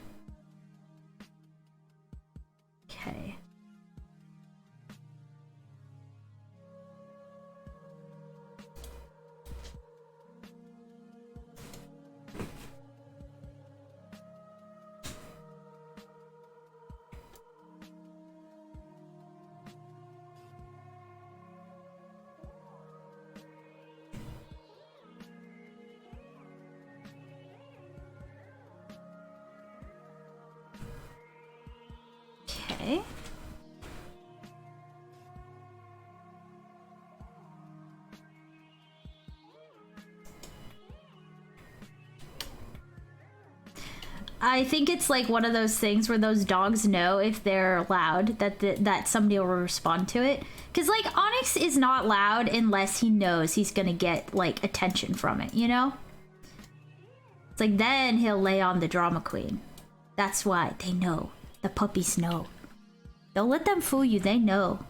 S3: Okay. I think it's like one of those things where those dogs know if they're loud that somebody will respond to it. Because like Onyx is not loud unless he knows he's gonna get like attention from it, you know? It's like then he'll lay on the drama queen. That's why they know. The puppies know. Don't let them fool you, they know.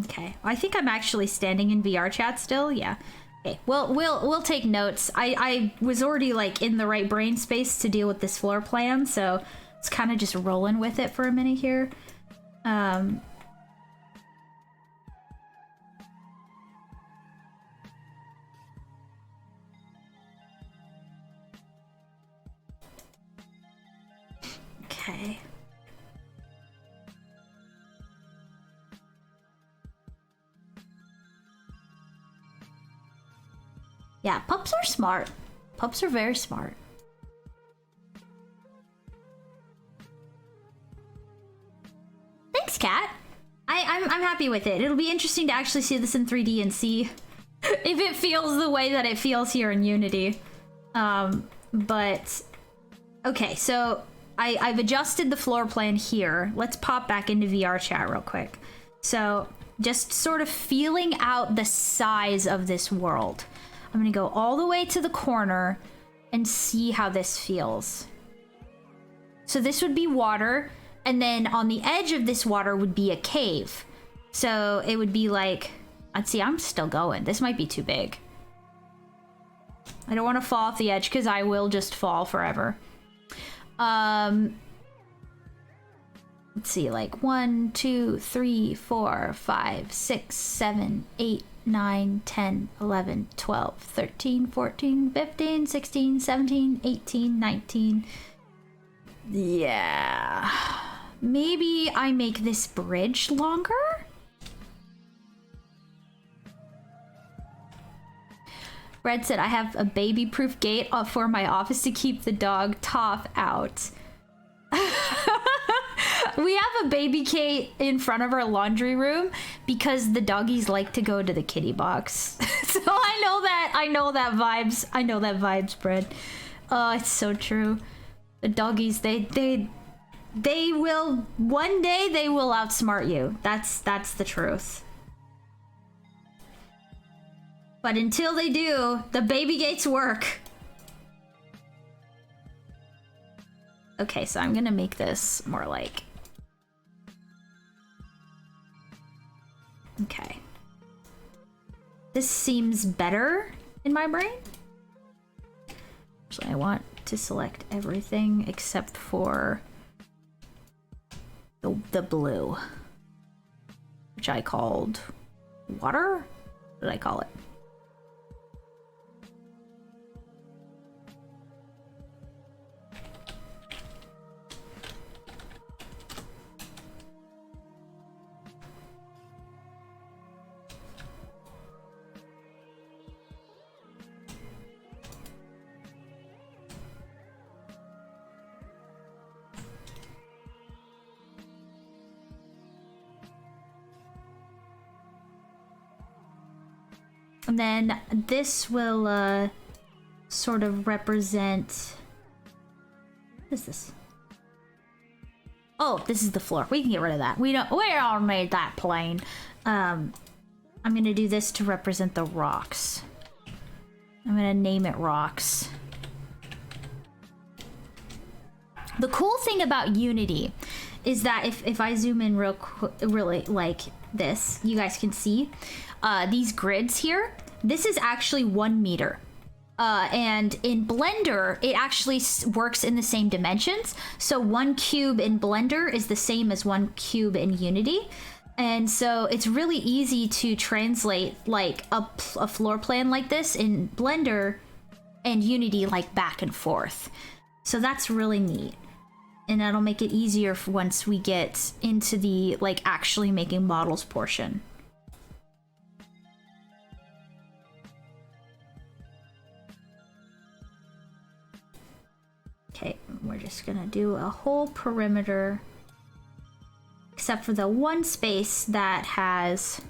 S3: Okay, I think I'm actually standing in VRChat still. Yeah. Okay. Well, we'll take notes. I was already like in the right brain space to deal with this floor plan, so it's kind of just rolling with it for a minute here. Okay. Yeah, pups are smart. Pups are very smart. Thanks, Cat. I'm happy with it. It'll be interesting to actually see this in 3D and see if it feels the way that it feels here in Unity. But okay, so I've adjusted the floor plan here. Let's pop back into VRChat real quick. So just sort of feeling out the size of this world. I'm gonna go all the way to the corner and see how this feels. So this would be water, and then on the edge of this water would be a cave. So it would be like, let's see, I'm still going. This might be too big. I don't want to fall off the edge because I will just fall forever. Let's see, like 1, 2, 3, 4, 5, 6, 7, 8, 9, 10, 11, 12, 13, 14, 15, 16, 17, 18, 19. Yeah. Maybe I make this bridge longer? Red said, I have a baby-proof gate for my office to keep the dog Toph out. We have a baby gate in front of our laundry room because the doggies like to go to the kitty box. So I know that vibes, Brad. Oh, it's so true. The doggies, they will, one day they will outsmart you. That's the truth. But until they do, the baby gates work. Okay, so I'm gonna make this more like... Okay. This seems better in my brain. Actually, I want to select everything except for the blue, which I called water? What did I call it? And then this will sort of represent... What is this? Oh, this is the floor. We can get rid of that. We all made that plain. I'm gonna do this to represent the rocks. I'm gonna name it rocks. The cool thing about Unity is that if I zoom in really like this, you guys can see these grids here. This is actually 1 meter. And in Blender, it actually works in the same dimensions. So 1 cube in Blender is the same as 1 cube in Unity. And so it's really easy to translate like a floor plan like this in Blender and Unity like back and forth. So that's really neat. And that'll make it easier for once we get into the like actually making models portion. Okay, we're just gonna do a whole perimeter. Except for the one space that has...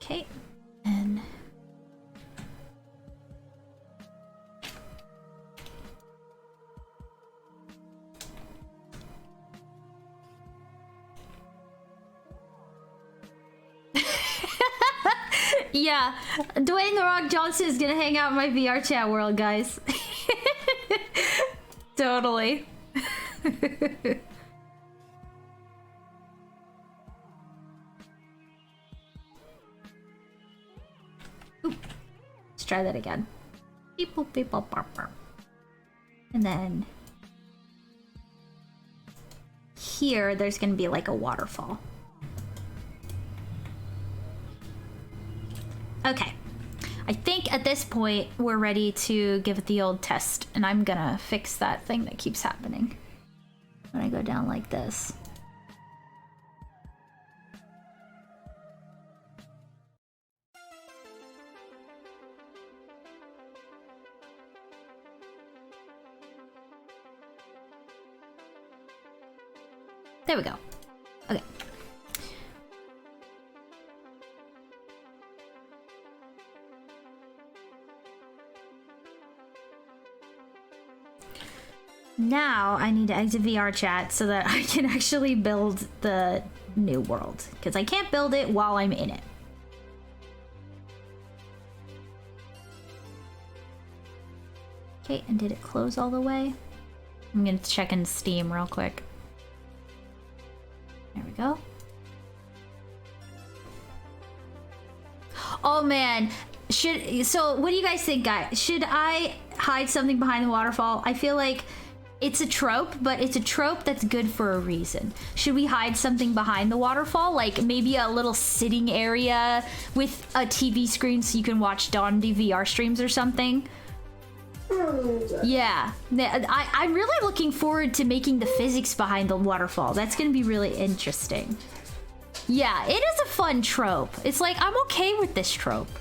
S3: Okay, and... Yeah, Dwayne "The Rock" Johnson is gonna hang out in my VRChat world, guys. Totally. Ooh. Let's try that again. Beep, boop, beep, boop, barp, barp. And then here, there's gonna be like a waterfall. Okay. I think at this point, we're ready to give it the old test, and I'm gonna fix that thing that keeps happening when I go down like this. There we go. Okay. Now I need to exit VRChat so that I can actually build the new world, because I can't build it while I'm in it. Okay, and did it close all the way? I'm gonna check in Steam real quick. There we go. Oh man, so what do you guys think, guys? Should I hide something behind the waterfall? I feel like it's a trope, but it's a trope that's good for a reason. Should we hide something behind the waterfall? Like maybe a little sitting area with a TV screen so you can watch Dawn VR streams or something? Yeah, I'm really looking forward to making the physics behind the waterfall. That's gonna be really interesting. Yeah, it is a fun trope. It's like, I'm okay with this trope.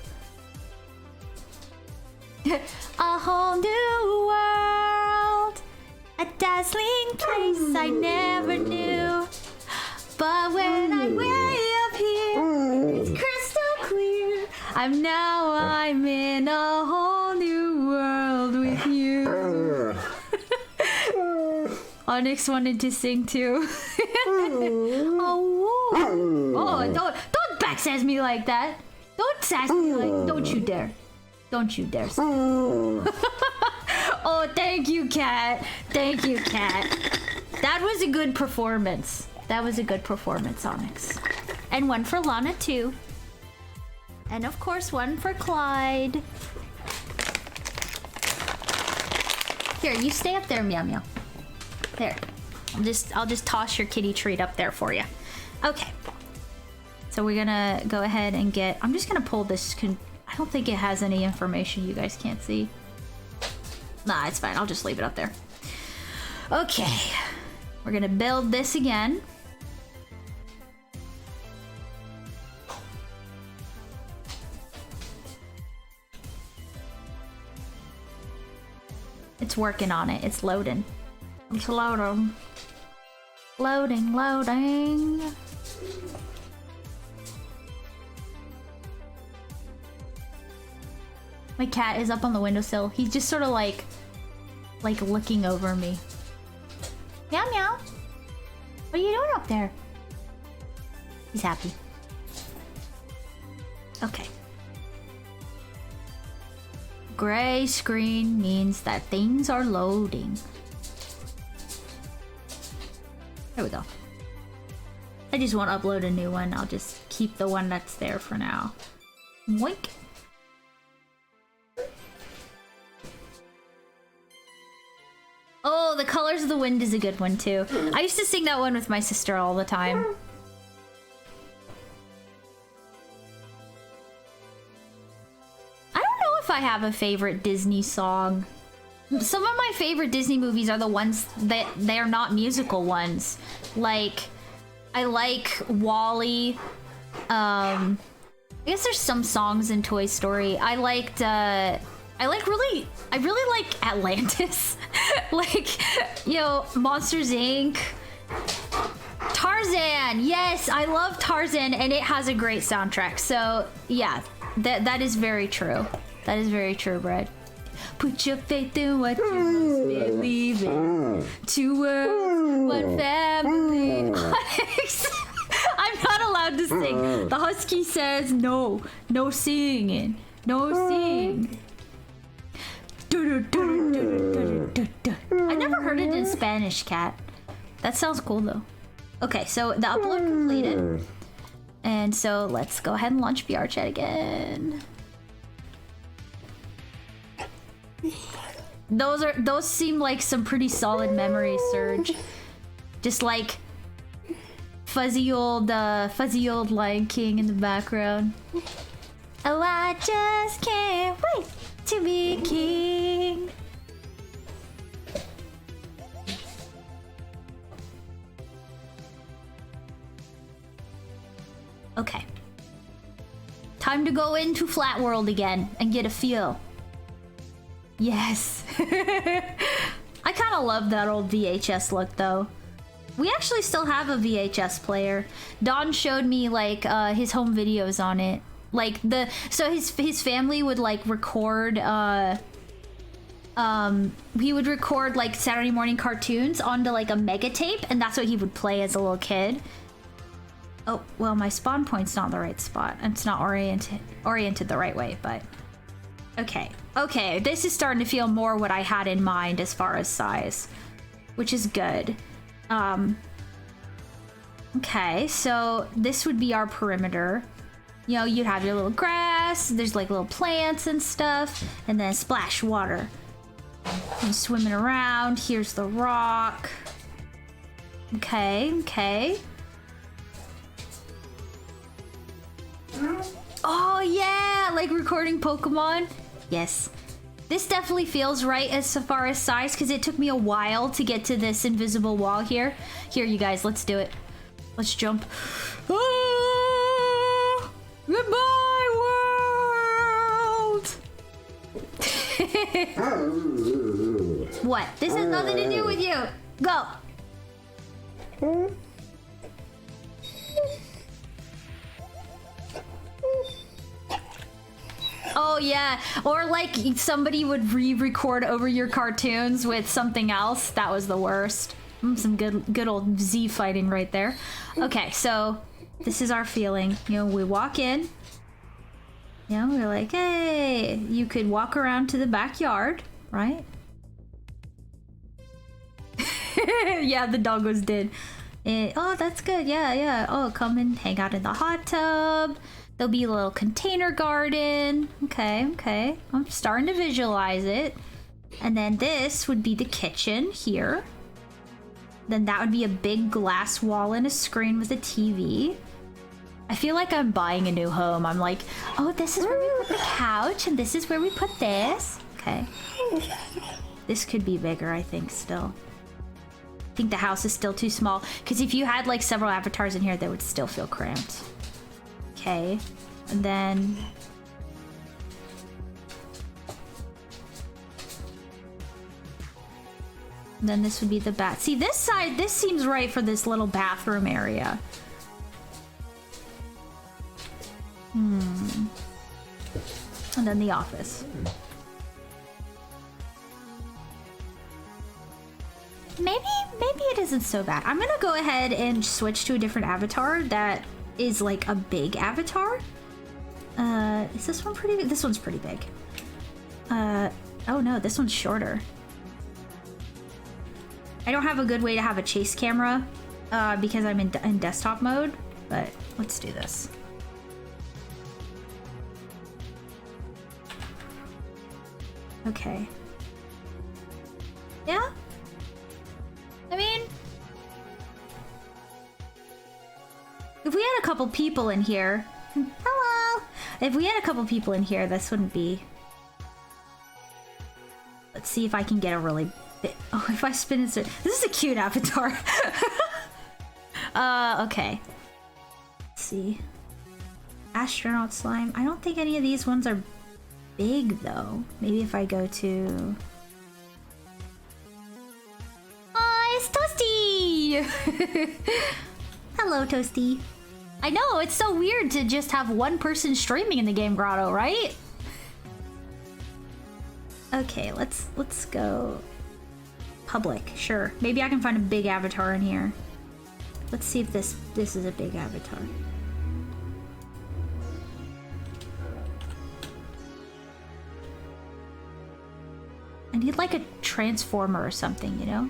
S3: A whole new world, a dazzling place I never knew. But when I'm way up here, it's crystal clear. I'm in a whole new world with you. Onyx wanted to sing too. Oh, don't backsass me like that. Don't sass me like. Don't you dare. Don't you dare. Oh, thank you, Cat. Thank you, Cat. That was a good performance. That was a good performance, Onyx. And one for Lana too. And of course, one for Clyde. Here, you stay up there, Meow Meow. There. I'll just toss your kitty treat up there for you. Okay. So we're gonna go ahead and get... I'm just gonna pull this... I don't think it has any information you guys can't see. Nah, it's fine. I'll just leave it up there. Okay. We're gonna build this again. It's working on it. It's loading. It's loading. Loading, loading. My cat is up on the windowsill. He's just sort of like looking over me. Meow meow. What are you doing up there? He's happy. Okay. Gray screen means that things are loading. There we go. I just won't upload a new one. I'll just keep the one that's there for now. Moink. Oh, the Colors of the Wind is a good one too. I used to sing that one with my sister all the time. I don't know if I have a favorite Disney song. Some of my favorite Disney movies are the ones that they're not musical ones. Like, I like WALL-E. I guess there's some songs in Toy Story. I really like Atlantis. Like, you know, Monsters Inc. Tarzan, yes, I love Tarzan, and it has a great soundtrack. So yeah, that is very true. That is very true, Brett. Put your faith in what you must believe in. 2 worlds, 1 family. I'm not allowed to sing. The husky says no singing, no sing. I never heard it in Spanish, Cat. That sounds cool though. Okay, so the upload completed. And so let's go ahead and launch VRChat again. Those seem like some pretty solid memories, Surge. Just like fuzzy old Lion King in the background. Oh, I just can't wait to be king. Okay. Time to go into Flat World again and get a feel. Yes. I kind of love that old VHS look though. We actually still have a VHS player. Don showed me like his home videos on it. Like so his family would like record he would record like Saturday morning cartoons onto like a mega tape, and that's what he would play as a little kid. Oh, well, my spawn point's not the right spot. It's not oriented the right way, but okay. Okay, this is starting to feel more what I had in mind as far as size, which is good. Okay, so this would be our perimeter. You know, you'd have your little grass, there's like little plants and stuff, and then splash water. And swimming around, here's the rock. Okay. Oh yeah, like recording Pokemon. Yes. This definitely feels right as far as size, because it took me a while to get to this invisible wall here. Here, you guys, let's do it. Let's jump. Ah, goodbye, world! What? This has nothing to do with you. Go. Oh yeah, or like somebody would re-record over your cartoons with something else. That was the worst. Some good old Z fighting right there. Okay, so this is our feeling. You know, we walk in. You know, we're like, hey, you could walk around to the backyard, right? Yeah, the doggos did. Oh, that's good. Yeah. Oh, come and hang out in the hot tub. There'll be a little container garden. Okay. I'm starting to visualize it. And then this would be the kitchen here. Then that would be a big glass wall and a screen with a TV. I feel like I'm buying a new home. I'm like, oh, this is where we put the couch, and this is where we put this. Okay. This could be bigger, I think, still. I think the house is still too small, because if you had like several avatars in here, they would still feel cramped. Okay, and then this would be the bath. See, this side, this seems right for this little bathroom area. And then the office. Maybe it isn't so bad. I'm gonna go ahead and switch to a different avatar that is like a big avatar. Is this one pretty big? This one's pretty big. Oh no, this one's shorter. I don't have a good way to have a chase camera because I'm in desktop mode, but let's do this. Okay. Yeah? I mean, if we had a couple people in here... Hello! If we had a couple people in here, this wouldn't be... Let's see if I can get a really big... Oh, if I spin it... This is a cute avatar. Okay. Let's see. Astronaut slime. I don't think any of these ones are big, though. Maybe if I go to... Oh, it's Toasty! Hello, Toasty. I know, it's so weird to just have one person streaming in the game Grotto, right? Okay, let's go public. Sure. Maybe I can find a big avatar in here. Let's see if this is a big avatar. I need like a transformer or something, you know?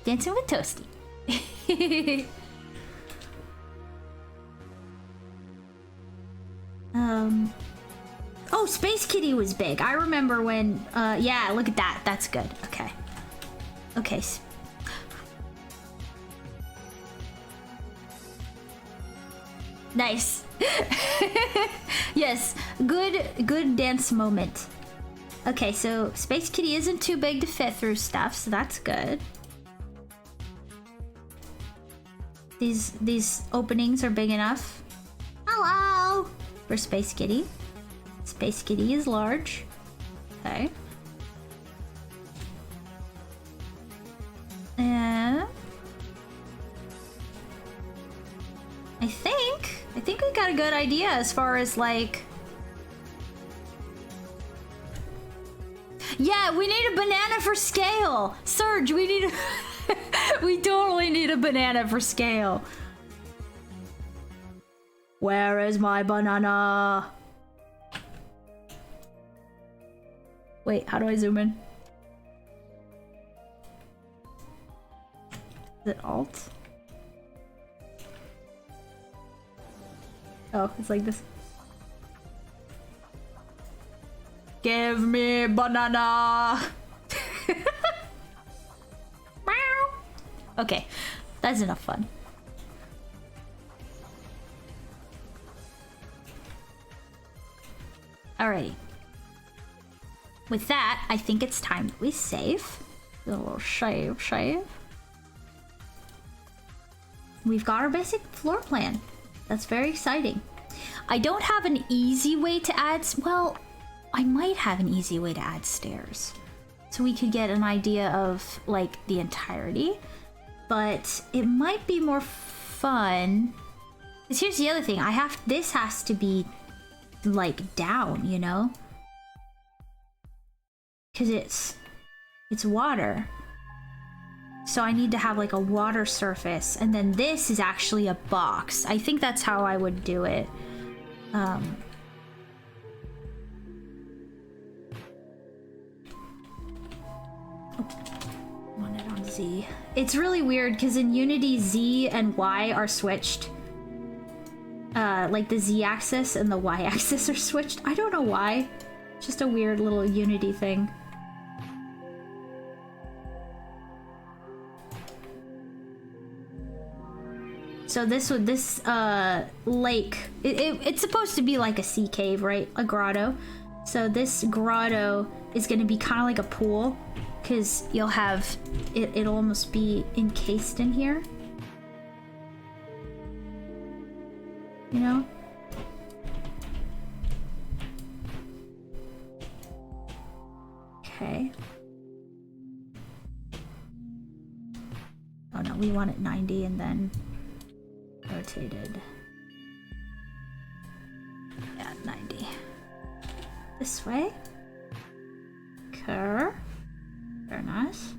S3: Dancing with Toasty. Oh, Space Kitty was big. I remember when, yeah, look at that. That's good. Okay. Okay. Nice. Yes, good dance moment. Okay, so Space Kitty isn't too big to fit through stuff, so that's good. These openings are big enough. Hello! For Space Kitty. Space Kitty is large. Okay. And I think we got a good idea as far as like... Yeah, we need a banana for scale! Surge, we need a... We totally need a banana for scale. Where is my banana? Wait, how do I zoom in? Is it Alt? Oh, it's like this. Give me banana! Okay, that's enough fun. Alrighty. With that, I think it's time that we save. Do a little shave. We've got our basic floor plan. That's very exciting. I don't have an easy way to add... Well, I might have an easy way to add stairs. So we could get an idea of, like, the entirety. But it might be more fun... Because here's the other thing. This has to be, like, down, you know? Because it's water. So I need to have like a water surface, and then this is actually a box. I think that's how I would do it. Want it on Z. It's really weird because in Unity Z and Y are switched. Like the Z axis and the Y axis are switched. I don't know why. It's just a weird little Unity thing. So this lake, it's supposed to be like a sea cave, right? A grotto. So this grotto is going to be kind of like a pool, because you'll have it'll almost be encased in here. You know? Okay. Oh no, we want it 90 and then rotated. Yeah, 90. This way. Curve. Very nice.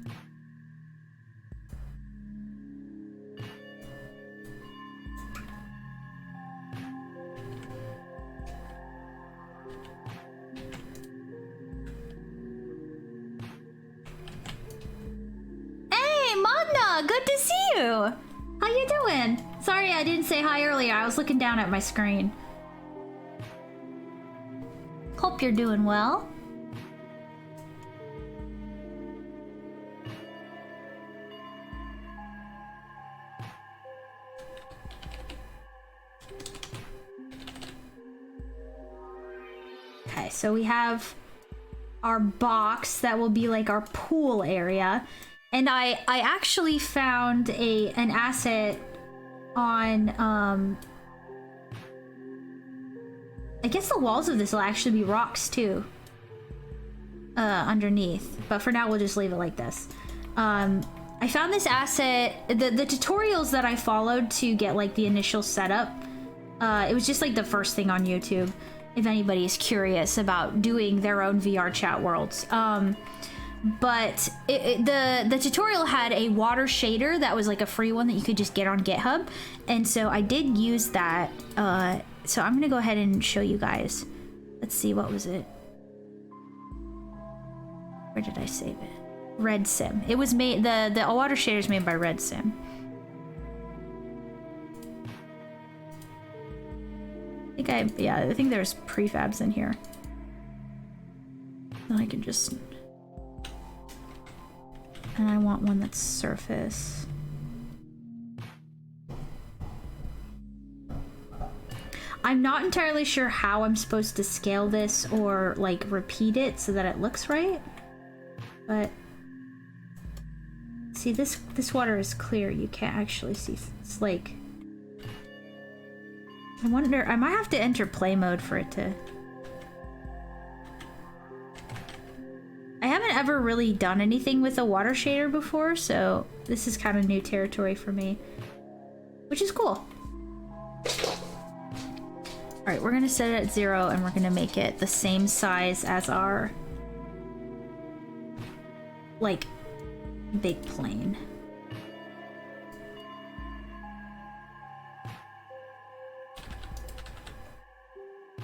S3: Hey, Magna! Good to see you! How you doing? Sorry I didn't say hi earlier. I was looking down at my screen. Hope you're doing well. Okay, so we have our box that will be like our pool area. And I actually found an asset on I guess the walls of this will actually be rocks too. Underneath. But for now we'll just leave it like this. I found this asset, the tutorials that I followed to get like the initial setup. It was just like the first thing on YouTube, if anybody is curious about doing their own VRChat worlds. But the tutorial had a water shader that was like a free one that you could just get on GitHub. And so I did use that. So I'm gonna go ahead and show you guys. Let's see, what was it? Where did I save it? Red Sim. It was made, the water shader is made by Red Sim. I think there's prefabs in here. Then I can just... And I want one that's surface. I'm not entirely sure how I'm supposed to scale this or like repeat it so that it looks right. But see, this water is clear. You can't actually see. It's like, I wonder, I might have to enter play mode for it to... I haven't ever really done anything with a water shader before, so this is kind of new territory for me, which is cool. All right, we're gonna set it at 0 and we're gonna make it the same size as our like big plane.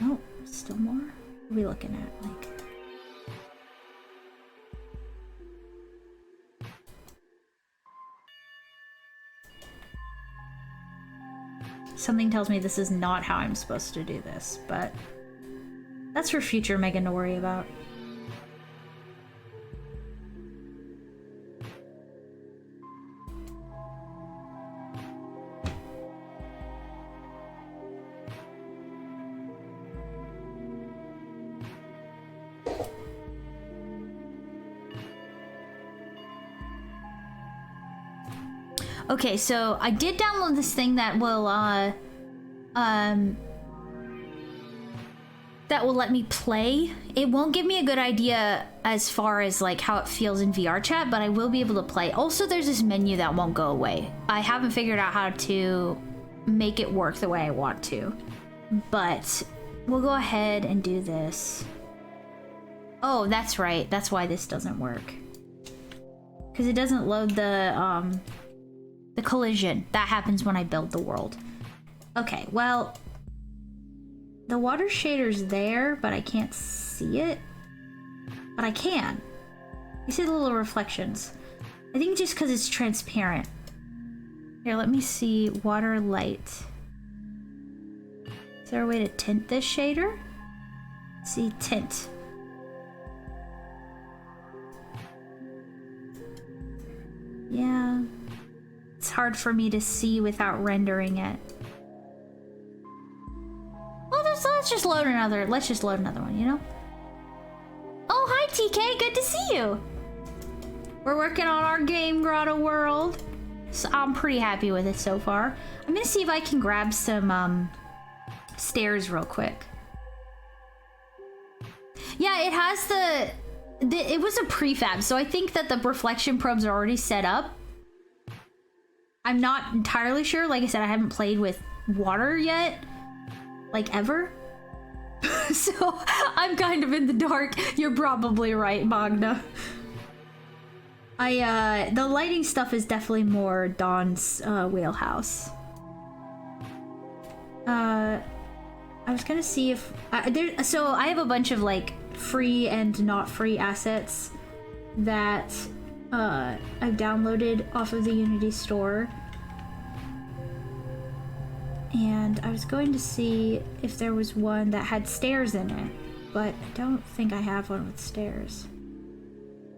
S3: Oh, still more? What are we looking at? Like, something tells me this is not how I'm supposed to do this, but that's for future Megan to worry about. Okay, so I did download this thing that will let me play. It won't give me a good idea as far as like how it feels in VRChat, but I will be able to play. Also, there's this menu that won't go away. I haven't figured out how to make it work the way I want to, but we'll go ahead and do this. Oh, that's right. That's why this doesn't work. Because it doesn't load the collision. That happens when I build the world. Okay, well, the water shader's there, but I can't see it. But I can. You see the little reflections. I think just because it's transparent. Here, let me see. Water light. Is there a way to tint this shader? Let's see, tint. Yeah. It's hard for me to see without rendering it. Well, let's just load another. Let's just load another one, you know? Oh, hi TK, good to see you. We're working on our game, Grotto World. So I'm pretty happy with it so far. I'm gonna see if I can grab some stairs real quick. Yeah, it has it was a prefab, so I think that the reflection probes are already set up. I'm not entirely sure. Like I said, I haven't played with water yet, like ever. So I'm kind of in the dark. You're probably right, Magna. The lighting stuff is definitely more Dawn's wheelhouse. I was gonna see if so I have a bunch of like free and not free assets that I've downloaded off of the Unity store, and I was going to see if there was one that had stairs in it, but I don't think I have one with stairs,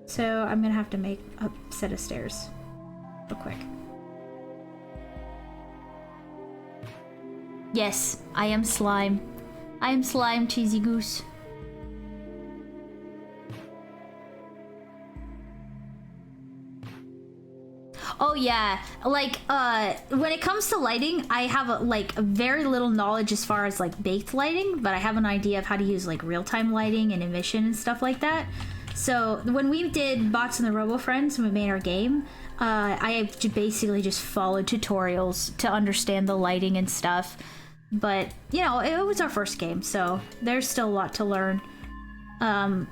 S3: so I'm gonna have to make a set of stairs real quick. Yes, I am slime. I am slime, cheesy goose. Oh yeah, like when it comes to lighting, I have a very little knowledge as far as like baked lighting, but I have an idea of how to use like real-time lighting and emission and stuff like that. So when we did Bots and the Robo Friends and we made our game, I basically just followed tutorials to understand the lighting and stuff. But you know, it was our first game, so there's still a lot to learn. How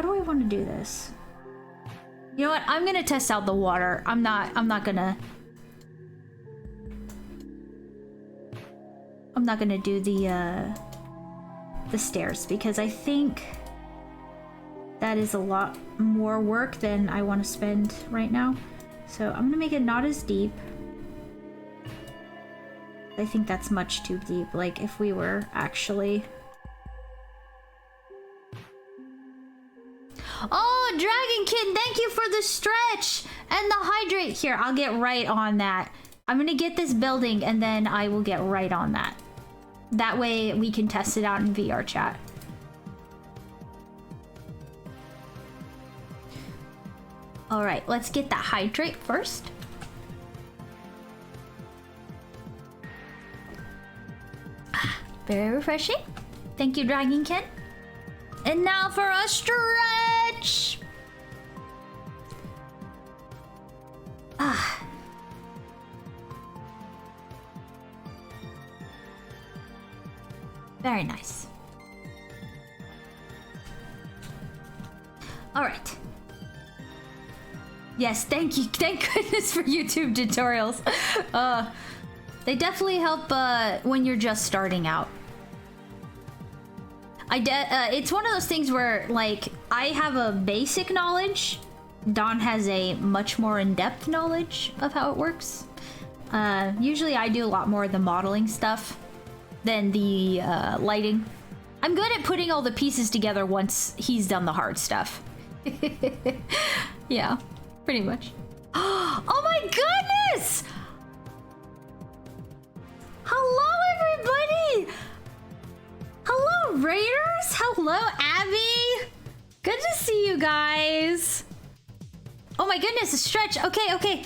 S3: do I want to do this? You know what? I'm gonna test out the water. I'm not gonna do the stairs because I think that is a lot more work than I want to spend right now. So I'm gonna make it not as deep. I think that's much too deep. Like if we were actually... Oh, Dragonkin, thank you for the stretch and the hydrate. Here, I'll get right on that. I'm gonna get this building and then I will get right on that. That way we can test it out in VRChat. All right, let's get that hydrate first. Very refreshing. Thank you, Dragonkin. And now for a stretch. Very nice. All right. Yes, thank you. Thank goodness for YouTube tutorials. They definitely help when you're just starting out. It's one of those things where, like, I have a basic knowledge. Dawn has a much more in-depth knowledge of how it works. Usually I do a lot more of the modeling stuff than the lighting. I'm good at putting all the pieces together once he's done the hard stuff. Yeah, pretty much. Oh my goodness! Hello, everybody! Hello, Raiders! Hello, Abby! Good to see you guys. Oh my goodness, a stretch. Okay.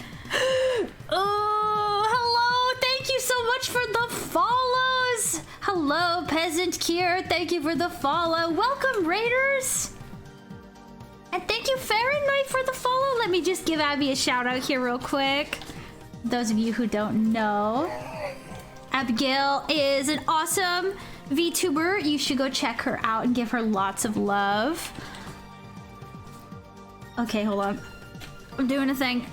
S3: Oh, hello! Thank you so much for the follows! Hello, Peasant Kier. Thank you for the follow. Welcome, Raiders! And thank you, Fahrenheit, for the follow. Let me just give Abby a shout out here real quick. Those of you who don't know, Abigail is an awesome VTuber. You should go check her out and give her lots of love. Okay, hold on. I'm doing a thing.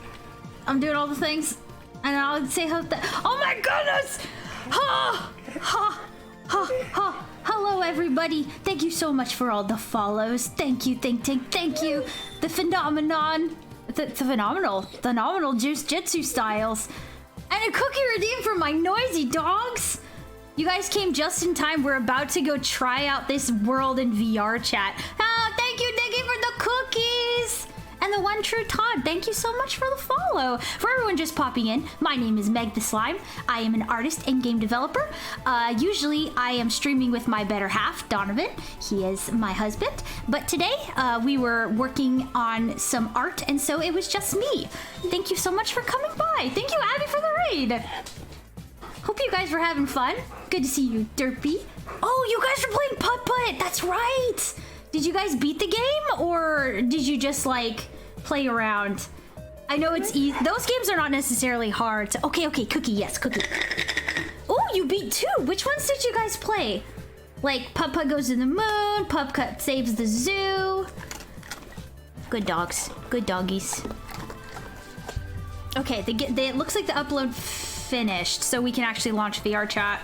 S3: I'm doing all the things. And I'll say how oh my goodness! Ha! Ha! Ha! Ha! Hello, everybody. Thank you so much for all the follows. Thank you, thank you. The phenomenon. The phenomenal Juice Jitsu styles. And a cookie redeemed for my noisy dogs. You guys came just in time. We're about to go try out this world in VRChat. Oh, thank you for the cookies. And the one true Todd, thank you so much for the follow. For everyone just popping in, my name is Meg the Slime. I am an artist and game developer. Usually I am streaming with my better half, Donovan. He is my husband. But today we were working on some art, and so it was just me. Thank you so much for coming by. Thank you, Abby, for the raid. Hope you guys were having fun. Good to see you, Derpy. Oh, you guys are playing putt-putt. That's right. Did you guys beat the game, or did you just, like, play around? I know it's easy. Those games are not necessarily hard. Okay, Cookie. Yes, Cookie. Oh, you beat two. Which ones did you guys play? Like, Putt-Putt Goes to the Moon, Putt-Putt Saves the Zoo. Good dogs. Good doggies. Okay, it looks like the upload finished, so we can actually launch VRChat.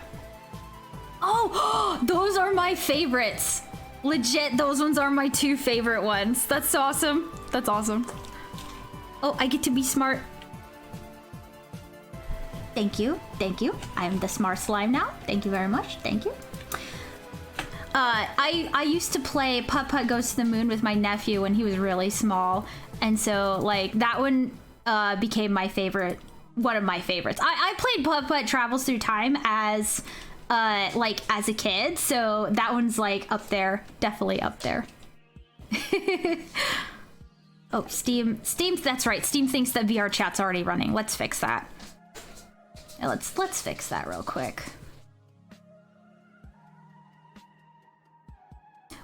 S3: Oh, those are my favorites. Legit, those ones are my two favorite ones. That's awesome. That's awesome. Oh, I get to be smart. Thank you. I am the smart slime now. Thank you very much. Thank you. I used to play Putt-Putt Goes to the Moon with my nephew when he was really small. And so, like, that one became my favorite. One of my favorites. I played Putt-Putt Travels Through Time as a kid, so that one's like up there, definitely up there. Oh, Steam, that's right. Steam thinks that VRChat's already running. Let's fix that. Yeah, let's fix that real quick.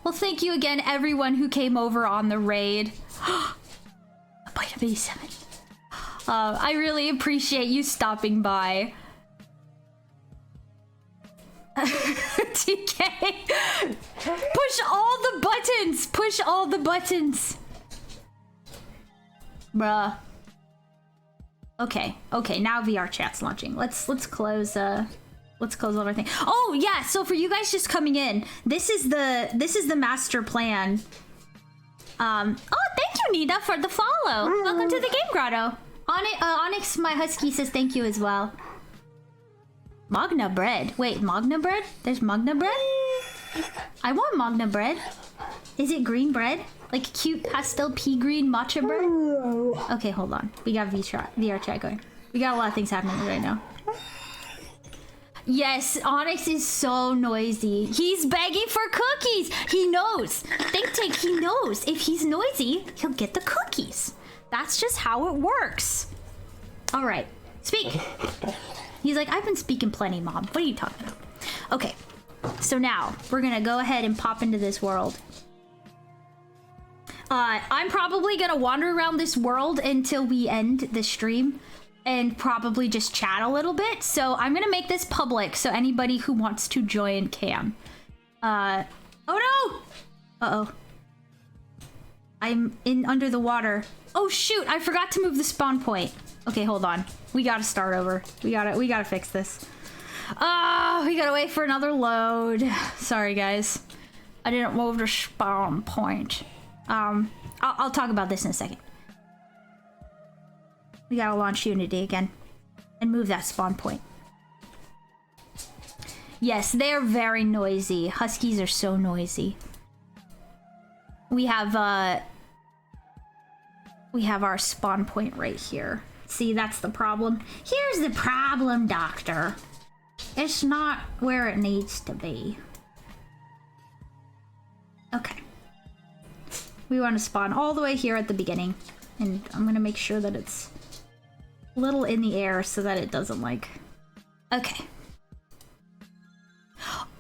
S3: Well, thank you again, everyone who came over on the raid. A bite of 87. I really appreciate you stopping by. TK, push all the buttons. Push all the buttons. Bruh. Okay, now VRChat's launching. Let's close everything. Oh yeah, so for you guys just coming in, this is the master plan. Oh, thank you, Nina, for the follow. Welcome to the Game Grotto. Onyx, my husky, says thank you as well. Magna bread. Wait, Magna bread? There's Magna bread? I want Magna bread. Is it green bread? Like cute pastel pea green matcha bread? Okay, hold on. We got VRChat going. We got a lot of things happening right now. Yes, Onyx is so noisy. He's begging for cookies. He knows. Think Tank, he knows. If he's noisy, he'll get the cookies. That's just how it works. All right, speak. He's like, I've been speaking plenty, Mom. What are you talking about? Okay, so now we're gonna go ahead and pop into this world. I'm probably gonna wander around this world until we end the stream and probably just chat a little bit. So I'm gonna make this public so anybody who wants to join can. Oh no! Uh-oh. I'm in under the water. Oh shoot, I forgot to move the spawn point. Okay, hold on. We gotta start over. We gotta fix this. We gotta wait for another load. Sorry guys. I didn't move the spawn point. I'll talk about this in a second. We gotta launch Unity again and move that spawn point. Yes, they're very noisy. Huskies are so noisy. We have our spawn point right here. See, that's the problem. Here's the problem, Doctor. It's not where it needs to be. Okay. We want to spawn all the way here at the beginning. And I'm going to make sure that it's a little in the air so that it doesn't like... Okay.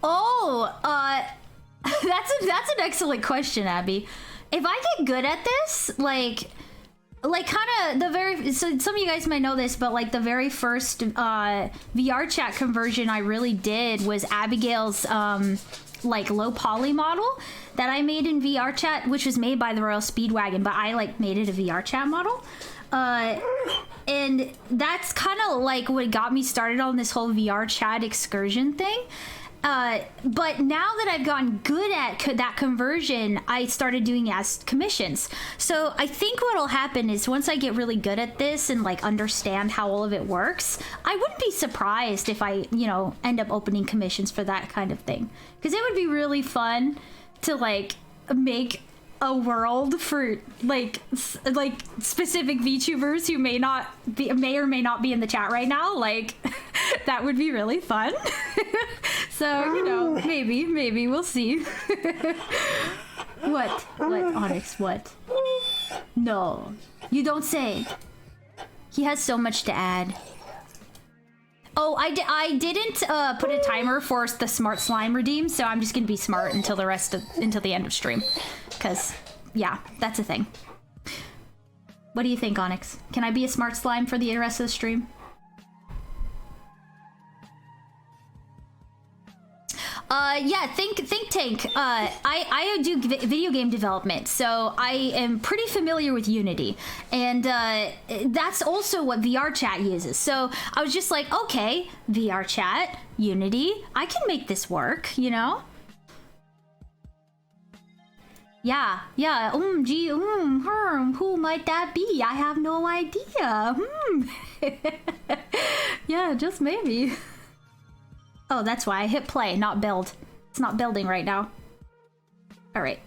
S3: Oh, that's an excellent question, Abby. If I get good at this, like kind of the very, so some of you guys might know this, but like the very first VRChat conversion I really did was Abigail's like low poly model that I made in VRChat, which was made by the Royal Speedwagon, but I like made it a VRChat model. And that's kind of like what got me started on this whole VRChat excursion thing. But now that I've gotten good at that conversion, I started doing as commissions. So I think what'll happen is once I get really good at this and like understand how all of it works, I wouldn't be surprised if I, end up opening commissions for that kind of thing. Because it would be really fun to like make a world for like specific VTubers who may or may not be in the chat right now. Like that would be really fun. So, maybe we'll see. What, Onyx, what? No, you don't say. He has so much to add. Oh, I didn't put a timer for the smart slime redeem, so I'm just gonna be smart until the end of stream. Cause yeah, that's a thing. What do you think, Onyx? Can I be a smart slime for the rest of the stream? Yeah, think tank. I do video game development, so I am pretty familiar with Unity, and that's also what VRChat uses. So I was just like, okay, VRChat, Unity, I can make this work, Yeah. Gee, who might that be? I have no idea. Yeah, just maybe. Oh, that's why I hit play, not build. It's not building right now. All right.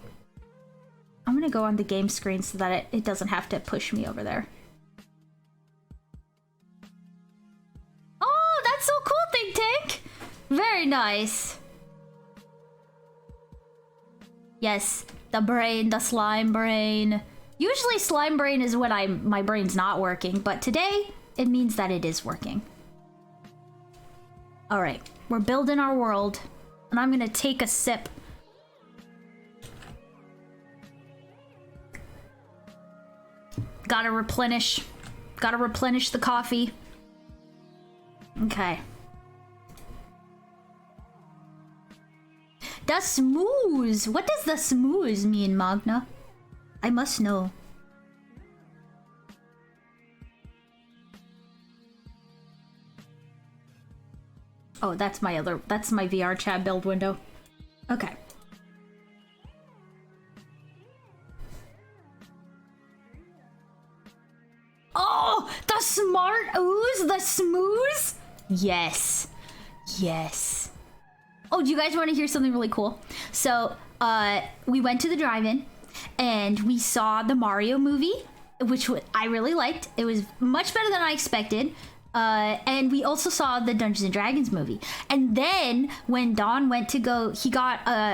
S3: I'm gonna go on the game screen so that it doesn't have to push me over there. Oh, that's so cool, Think Tank. Very nice. Yes, the brain, the slime brain. Usually slime brain is when my brain's not working, but today it means that it is working. All right, we're building our world, and I'm gonna take a sip. Gotta replenish the coffee. Okay. The smooze. What does the smooze mean, Magna? I must know. Oh, that's my VRChat build window. Okay. Oh, the smart ooze, the smooze? Yes. Yes. Oh, do you guys want to hear something really cool? So, we went to the drive-in and we saw the Mario movie, which I really liked. It was much better than I expected. And we also saw the Dungeons and Dragons movie. And then when Don went to go,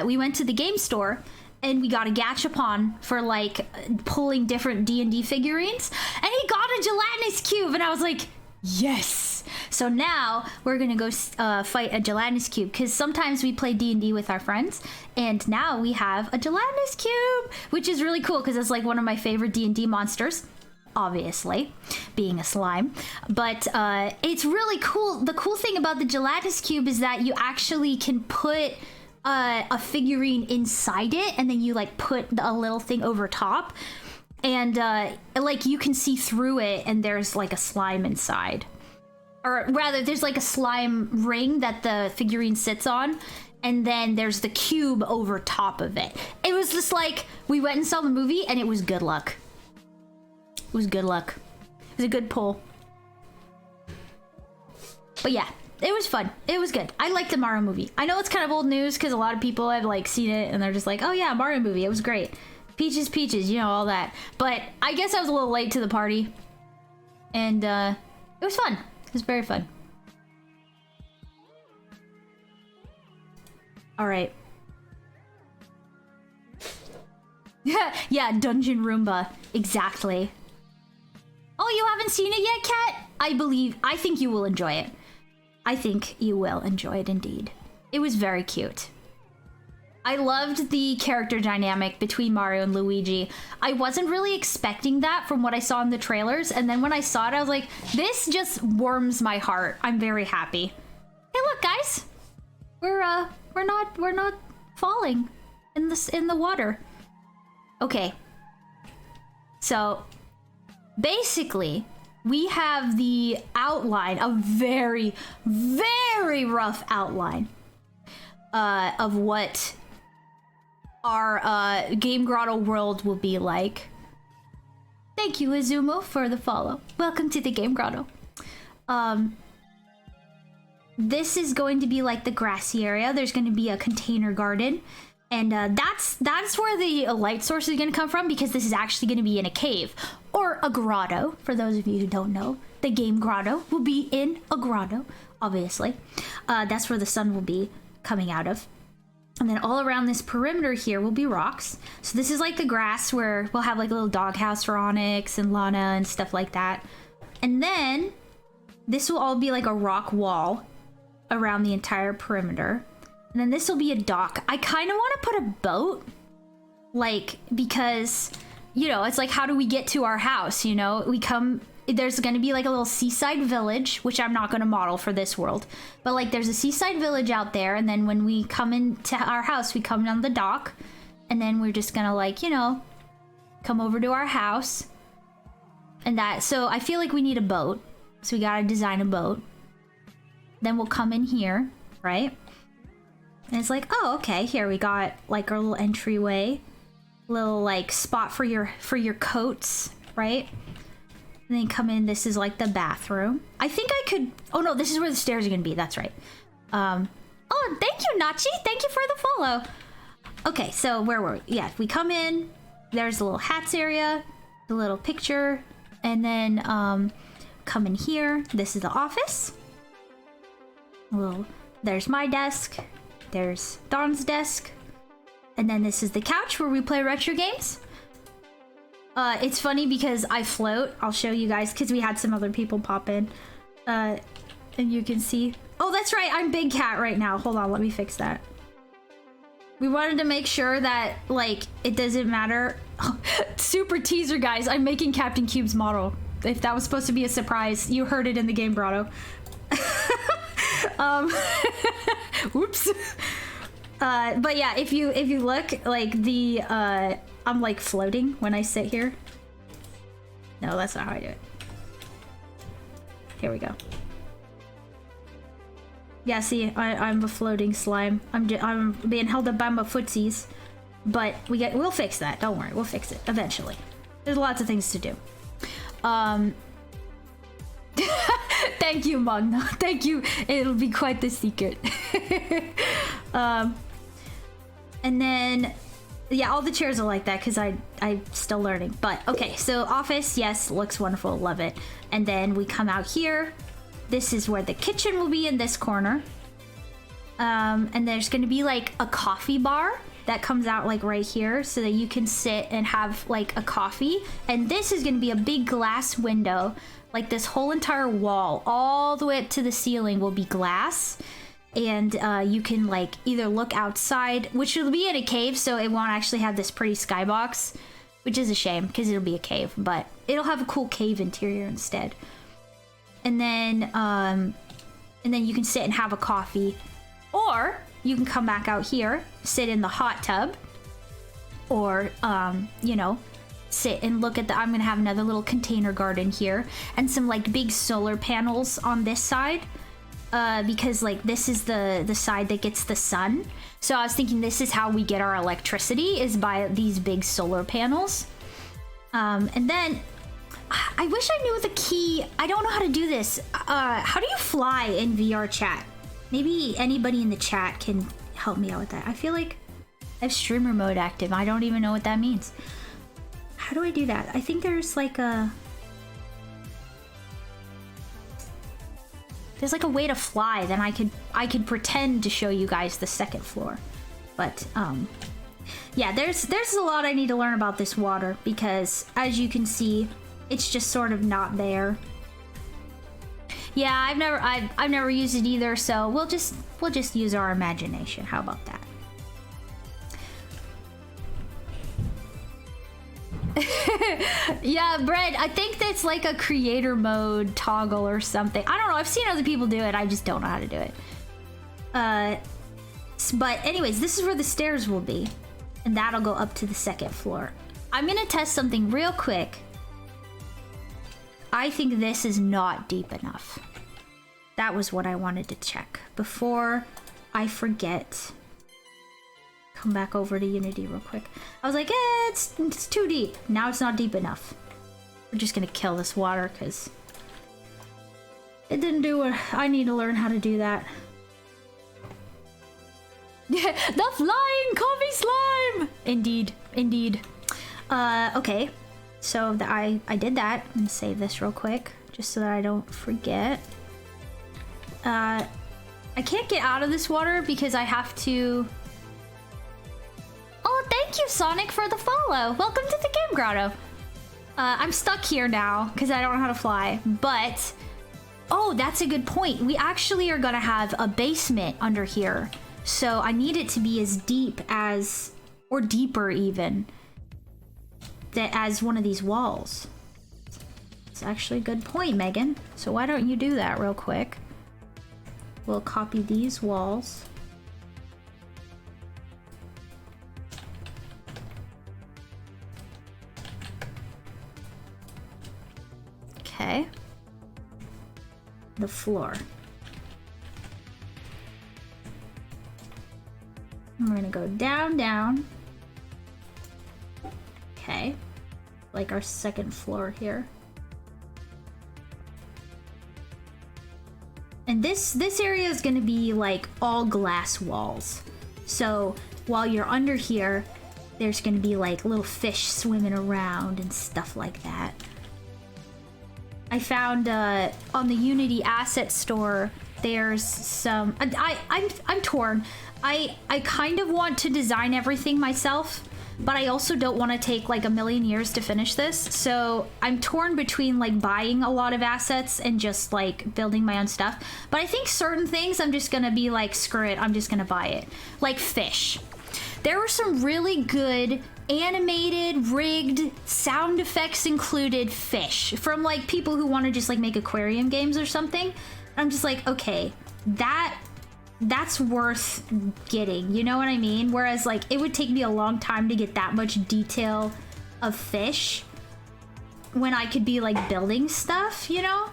S3: we went to the game store and we got a gachapon for like pulling different D&D figurines. And he got a gelatinous cube and I was like, yes. So now we're gonna go fight a gelatinous cube because sometimes we play D&D with our friends, and now we have a gelatinous cube, which is really cool because it's like one of my favorite D&D monsters, obviously, being a slime. But it's really cool. The cool thing about the gelatinous cube is that you actually can put a figurine inside it, and then you like put a little thing over top, and like you can see through it, and there's like a slime inside. Or rather, there's like a slime ring that the figurine sits on, and then there's the cube over top of it. It was just like, we went and saw the movie, and it was good luck. It was good luck. It was a good pull. But yeah, it was fun. It was good. I liked the Mario movie. I know it's kind of old news because a lot of people have like seen it, and they're just like, oh yeah, Mario movie, it was great. Peaches, peaches, you know, all that. But I guess I was a little late to the party. And it was fun. It was very fun. All right. Yeah, Dungeon Roomba. Exactly. Oh, you haven't seen it yet, Kat? I think you will enjoy it. I think you will enjoy it indeed. It was very cute. I loved the character dynamic between Mario and Luigi. I wasn't really expecting that from what I saw in the trailers, and then when I saw it, I was like, this just warms my heart. I'm very happy. Hey, look, guys. We're not falling in the water. Okay. So, basically, we have the outline, a very, very rough outline of what our Game Grotto world will be like. Thank you, Izumo, for the follow. Welcome to the Game Grotto. This is going to be like the grassy area. There's going to be a container garden. And that's where the light source is going to come from, because this is actually going to be in a cave. Or a grotto, for those of you who don't know. The Game Grotto will be in a grotto, obviously. That's where the sun will be coming out of. And then all around this perimeter here will be rocks. So this is like the grass where we'll have like a little doghouse for Onyx and Lana and stuff like that. And then this will all be like a rock wall around the entire perimeter. And then this will be a dock. I kind of want to put a boat, like, because, you know, it's like, how do we get to our house? You know, there's going to be like a little seaside village, which I'm not going to model for this world, but like there's a seaside village out there. And then when we come into our house, we come down the dock, and then we're just going to, like, you know, come over to our house and that. So I feel like we need a boat. So we got to design a boat. Then we'll come in here, right? And it's like, oh, okay, here we got like our little entryway, little like spot for your coats, right? And then you come in, this is like the bathroom. I think I could, oh no, this is where the stairs are gonna be, that's right. Oh, thank you, Nachi, thank you for the follow. Okay, so where were we? Yeah, we come in, there's the little hats area, the little picture, and then come in here, this is the office. There's my desk. There's Dawn's desk. And then this is the couch where we play retro games. It's funny because I float. I'll show you guys because we had some other people pop in. And you can see. Oh, that's right. I'm Big Cat right now. Hold on. Let me fix that. We wanted to make sure that, like, it doesn't matter. Super teaser, guys. I'm making Captain Cube's model. If that was supposed to be a surprise, you heard it in the game, Grotto. Whoops. But yeah, if you look, like, the, I'm, like, floating when I sit here. No, that's not how I do it. Here we go. Yeah, see, I'm a floating slime. I'm being held up by my footsies. But we'll fix that. Don't worry, we'll fix it eventually. There's lots of things to do. Thank you, Magna. Thank you. It'll be quite the secret. And then, yeah, all the chairs are like that because I'm still learning. But okay, so office, yes, looks wonderful, love it. And then we come out here. This is where the kitchen will be in this corner. And there's gonna be like a coffee bar that comes out like right here so that you can sit and have like a coffee. And this is gonna be a big glass window. Like this whole entire wall, all the way up to the ceiling will be glass. And you can like either look outside, which will be in a cave, so it won't actually have this pretty skybox, which is a shame because it'll be a cave, but it'll have a cool cave interior instead. And then you can sit and have a coffee, or you can come back out here, sit in the hot tub, or you know, sit and look at the. I'm gonna have another little container garden here, and some like big solar panels on this side, because like this is the side that gets the sun. So I was thinking this is how we get our electricity, is by these big solar panels. And then. I wish I knew the key. I don't know how to do this. How do you fly in VRChat? Maybe anybody in the chat can help me out with that. I feel like I have streamer mode active. I don't even know what that means. How do I do that? I think there's like a... There's like a way to fly. Then I could pretend to show you guys the second floor. But, yeah, there's a lot I need to learn about this water. Because, as you can see... It's just sort of not there. Yeah, I've never used it either, so we'll just use our imagination. How about that? Yeah, Brett, I think that's like a creator mode toggle or something. I don't know. I've seen other people do it. I just don't know how to do it. But anyways, this is where the stairs will be, and that'll go up to the second floor. I'm gonna test something real quick. I think this is not deep enough. That was what I wanted to check. Before I forget. Come back over to Unity real quick. I was like, it's too deep. Now it's not deep enough. We're just gonna kill this water because it didn't do what I need to learn how to do that. The flying coffee slime! Indeed, indeed. Okay. So I did that. I'm gonna save this real quick just so that I don't forget. I can't get out of this water because I have to... Oh, thank you, Sonic, for the follow. Welcome to the Game Grotto. I'm stuck here now because I don't know how to fly, but... Oh, that's a good point. We actually are gonna have a basement under here. So I need it to be as deep as... or deeper even... as one of these walls. It's actually a good point, Megan. So why don't you do that real quick? We'll copy these walls. Okay. The floor. And we're gonna go down, down. Okay. Like our second floor here. And this area is gonna be like all glass walls. So while you're under here, there's gonna be like little fish swimming around and stuff like that. I found on the Unity asset store, there's some... I'm torn. I kind of want to design everything myself, but I also don't want to take like a million years to finish this. So I'm torn between like buying a lot of assets and just like building my own stuff. But I think certain things I'm just gonna be like, screw it, I'm just gonna buy it. Like fish. There were some really good animated, rigged, sound effects included fish from like people who want to just like make aquarium games or something. I'm just like, okay, that's worth getting, you know what I mean? Whereas like it would take me a long time to get that much detail of fish when I could be like building stuff, you know?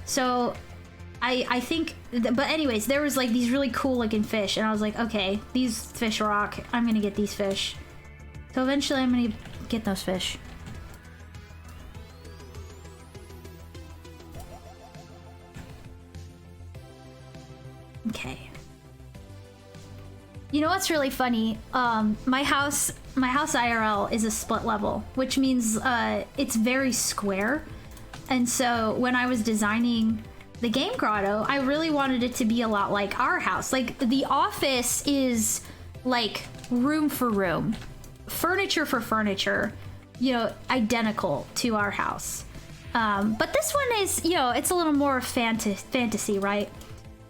S3: So I think, but anyways, there was like these really cool looking fish and I was like, okay, these fish rock. I'm gonna get these fish. So eventually I'm gonna get those fish. Okay. You know what's really funny? My house IRL is a split level, which means it's very square. And so when I was designing the game Grotto, I really wanted it to be a lot like our house. Like the office is like room for room, furniture for furniture, you know, identical to our house. But this one is, you know, it's a little more fantasy, right?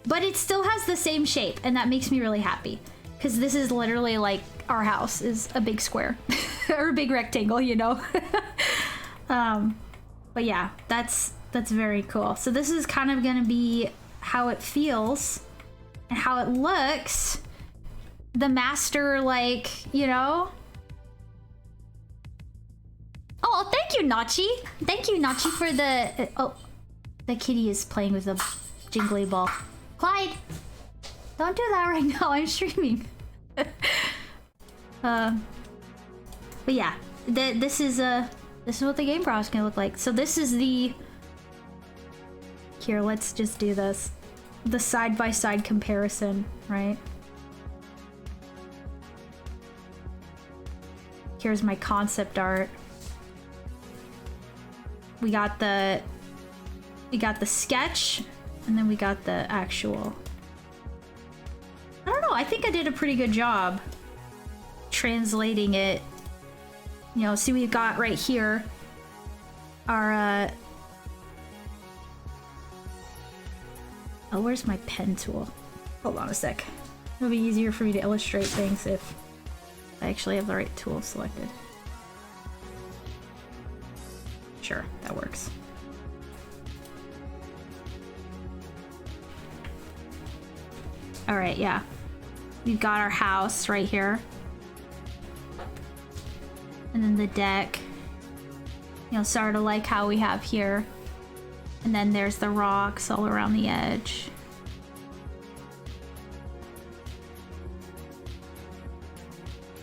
S3: But it still has the same shape, and that makes me really happy. Because this is literally like our house is a big square. Or a big rectangle, you know? But yeah, that's very cool. So this is kind of gonna be how it feels and how it looks. The master, like, you know? Oh, thank you, Nachi. Thank you, Nachi, for the... oh, the kitty is playing with a jingly ball. Clyde! Don't do that right now, I'm streaming. But yeah, this is what the game browser is gonna look like. So this is the... Here, let's just do this. The side-by-side comparison, right? Here's my concept art. We got the sketch, and then we got the actual. I don't know, I think I did a pretty good job translating it. You know, see, we've got right here our oh, where's my pen tool? Hold on a sec. It'll be easier for me to illustrate things if I actually have the right tool selected. Sure, that works. All right, yeah. We've got our house right here. And then the deck. You know, sort of like how we have here. And then there's the rocks all around the edge.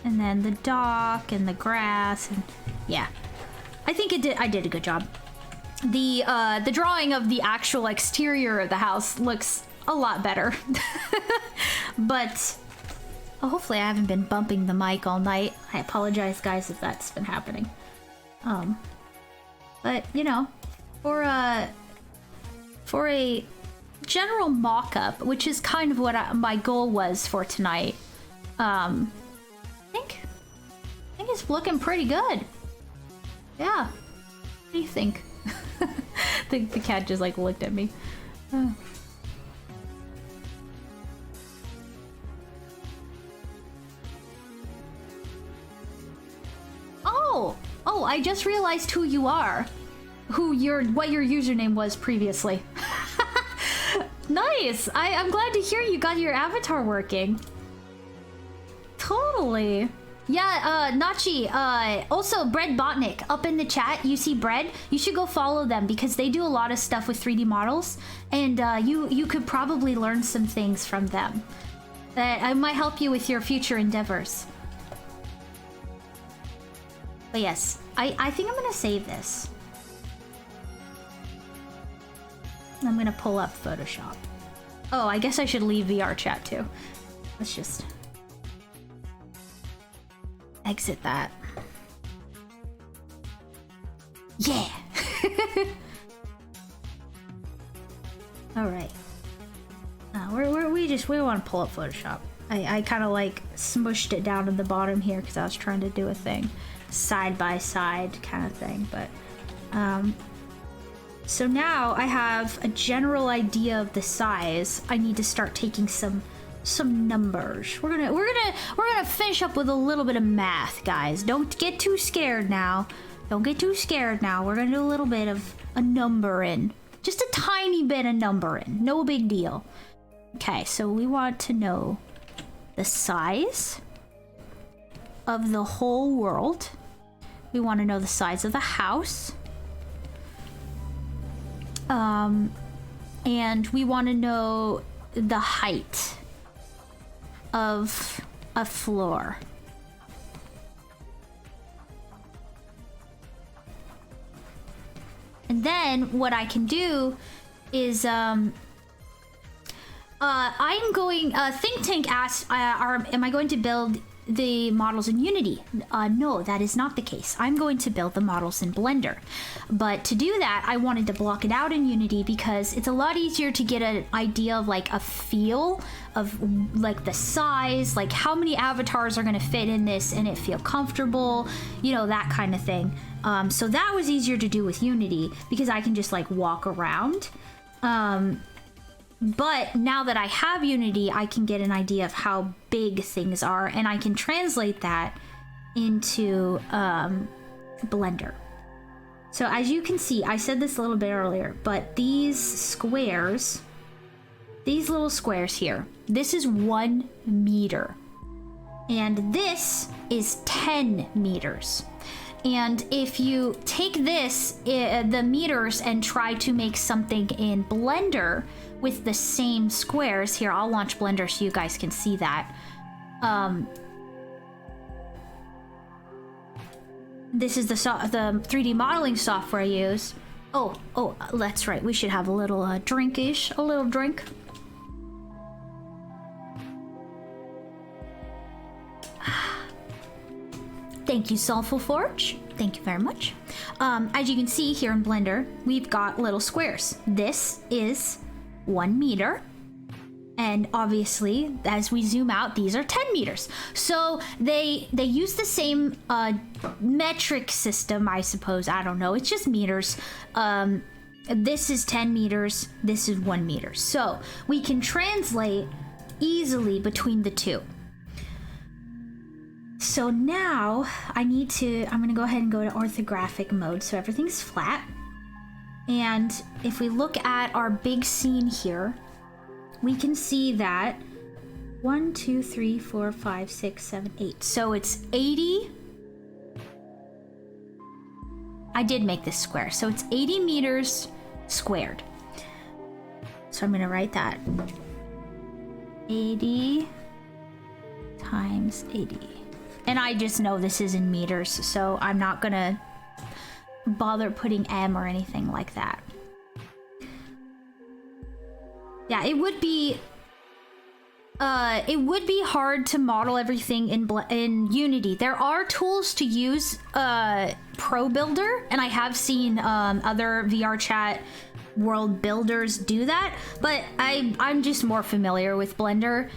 S3: And then the dock and the grass and yeah. I think I did a good job. The drawing of the actual exterior of the house looks a lot better. But hopefully I haven't been bumping the mic all night. I apologize, guys, if that's been happening. But you know, for a general mock-up, which is kind of what my goal was for tonight, I think it's looking pretty good. Yeah. What do you think? The cat just like looked at me. Oh, I just realized who you are. What your username was previously. Nice. I'm glad to hear you got your avatar working. Totally. Yeah, Nachi, also Bread Botnik, up in the chat, you see Bread, you should go follow them because they do a lot of stuff with 3D models, and you could probably learn some things from them that might help you with your future endeavors. But yes, I think I'm gonna save this. I'm gonna pull up Photoshop. Oh, I guess I should leave VRChat too. Let's just exit that. Yeah. All right. We want to pull up Photoshop. I kind of like smushed it down to the bottom here because I was trying to do a thing side by side kind of thing. But so now I have a general idea of the size. I need to start taking some numbers. We're gonna finish up with a little bit of math, guys. Don't get too scared now. Don't get too scared now. We're gonna do a little bit of a numbering. Just a tiny bit of numbering. No big deal. Okay, so we want to know the size of the whole world. We want to know the size of the house. And we want to know the height of a floor. And then what I can do is I'm going Think Tank asked am I going to build the models in Unity? No, that is not the case. I'm going to build the models in Blender. But to do that, I wanted to block it out in Unity because it's a lot easier to get an idea of like a feel of like the size, like how many avatars are going to fit in this and it feel comfortable, you know, that kind of thing. So that was easier to do with Unity because I can just like walk around. But now that I have Unity, I can get an idea of how big things are, and I can translate that into Blender. So as you can see, I said this a little bit earlier, but these squares, these little squares here, this is 1 meter. And this is 10 meters. And if you take this, the meters, and try to make something in Blender with the same squares, here, I'll launch Blender so you guys can see that. This is the 3D modeling software I use. Oh, that's right. We should have a little a little drink. Thank you, Soulful Forge. Thank you very much. As you can see here in Blender, we've got little squares. This is 1 meter. And obviously, as we zoom out, these are 10 meters. So they use the same metric system, I suppose. I don't know. It's just meters. This is 10 meters. This is 1 meter. So we can translate easily between the two. So now I'm going to go ahead and go to orthographic mode so everything's flat. And if we look at our big scene here, we can see that 1, 2, 3, 4, 5, 6, 7, 8. So it's 80. I did make this square. So it's 80 meters squared. So I'm going to write that. 80 times 80. And I just know this is in meters, so I'm not gonna bother putting M or anything like that. Yeah, it would be hard to model everything in Unity. There are tools to use Pro Builder, and I have seen other VRChat world builders do that, but I'm just more familiar with Blender.